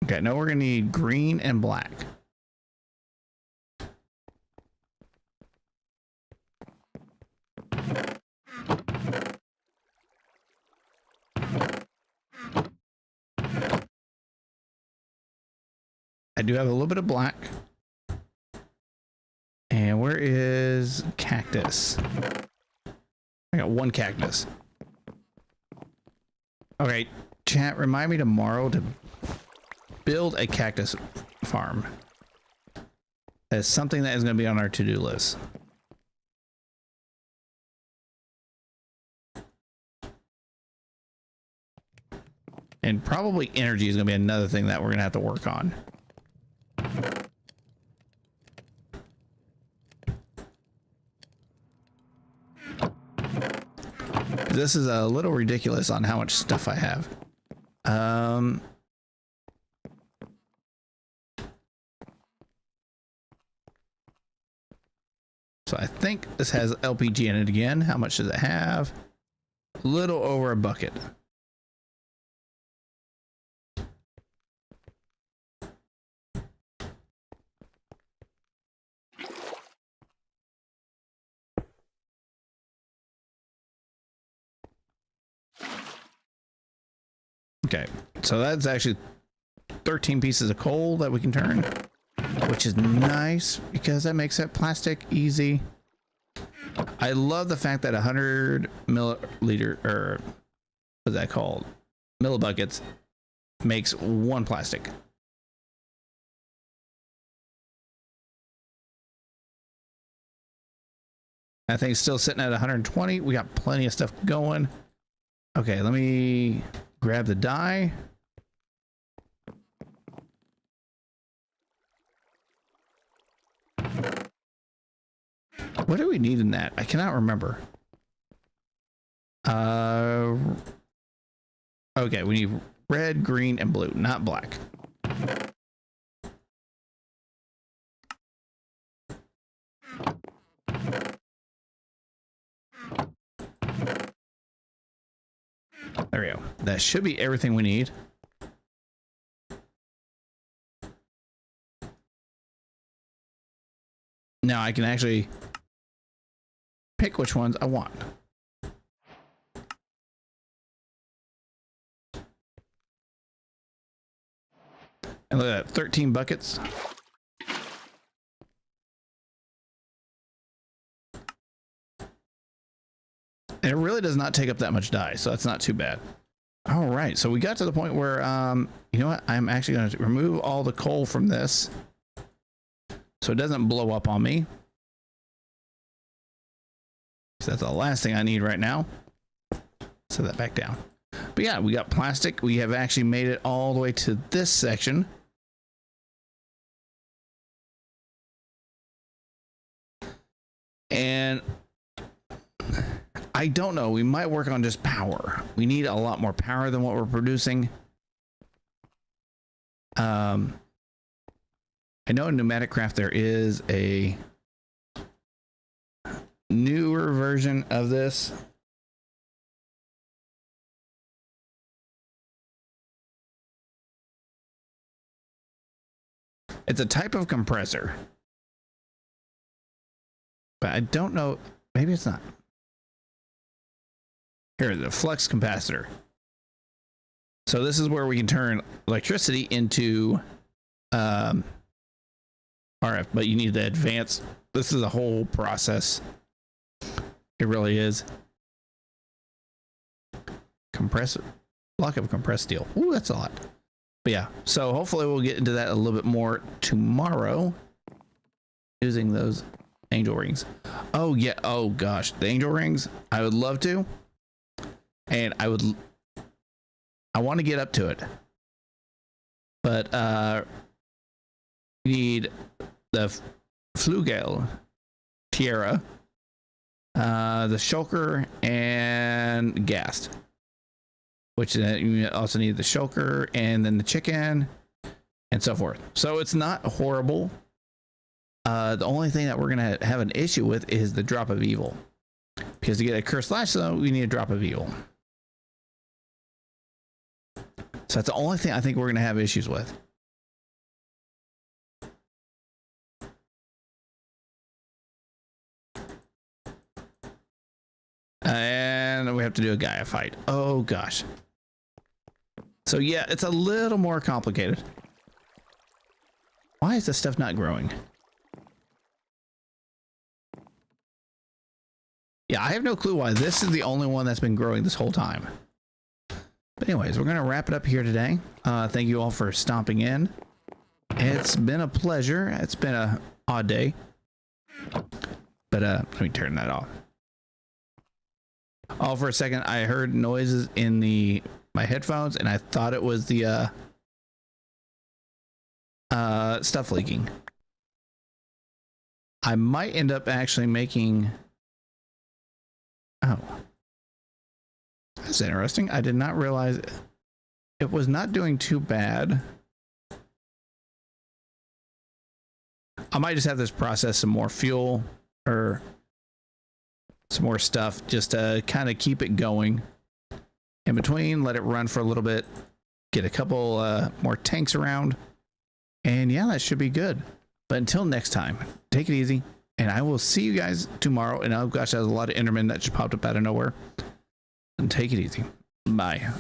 Okay, now we're gonna need green and black. I do have a little bit of black. And where is cactus? I got one cactus. Okay, chat, remind me tomorrow to build a cactus farm. That's something that is going to be on our to-do list. And probably energy is going to be another thing that we're going to have to work on. This is a little ridiculous on how much stuff I have. So I think this has LPG in it again. How much does it have? A little over a bucket. Okay, so that's actually 13 pieces of coal that we can turn, which is nice because that makes that plastic easy. I love the fact that 100 milliliter, or what's that called? Millibuckets makes one plastic. I think it's still sitting at 120. We got plenty of stuff going. Okay, let me grab the dye. What do we need in that? I cannot remember. Okay, we need red, green, and blue, not black. There we go. That should be everything we need. Now I can actually pick which ones I want. And look at that, 13 buckets. And it really does not take up that much dye, so that's not too bad. All right, so we got to the point where, you know what? I'm actually going to remove all the coal from this so it doesn't blow up on me. So that's the last thing I need right now. Set that back down. But yeah, we got plastic. We have actually made it all the way to this section. And I don't know. We might work on just power. We need a lot more power than what we're producing. I know in Pneumatic Craft there is a newer version of this. It's a type of compressor. But I don't know. Maybe it's not. Here, the flux capacitor. So this is where we can turn electricity into RF, but you need the advanced. This is a whole process. It really is. Compressor, block of compressed steel. Ooh, that's a lot. But yeah, so hopefully we'll get into that a little bit more tomorrow using those angel rings. Oh yeah. Oh gosh, the angel rings. I would love to, and I want to get up to it, but we need the Flugel Tiara, the Shulker, and Gast. Which you also need the Shulker and then the chicken and so forth. So it's not horrible. The only thing that we're going to have an issue with is the drop of evil. Because to get a cursed lash, though, we need a drop of evil. So that's the only thing I think we're going to have issues with. And we have to do a Gaia fight. Oh, gosh. So yeah, it's a little more complicated. Why is this stuff not growing? Yeah, I have no clue why this is the only one that's been growing this whole time. But anyways, we're going to wrap it up here today. Thank you all for stomping in. It's been a pleasure. It's been a odd day. But let me turn that off. Oh, for a second, I heard noises in my headphones, and I thought it was the stuff leaking. I might end up actually making. Oh, that's interesting. I did not realize it was not doing too bad. I might just have this process some more fuel or some more stuff just to kind of keep it going in between, let it run for a little bit, get a couple more tanks around, and yeah, that should be good. But until next time, take it easy, and I will see you guys tomorrow. And oh gosh, there's a lot of Endermen that just popped up out of nowhere. And take it easy. Bye.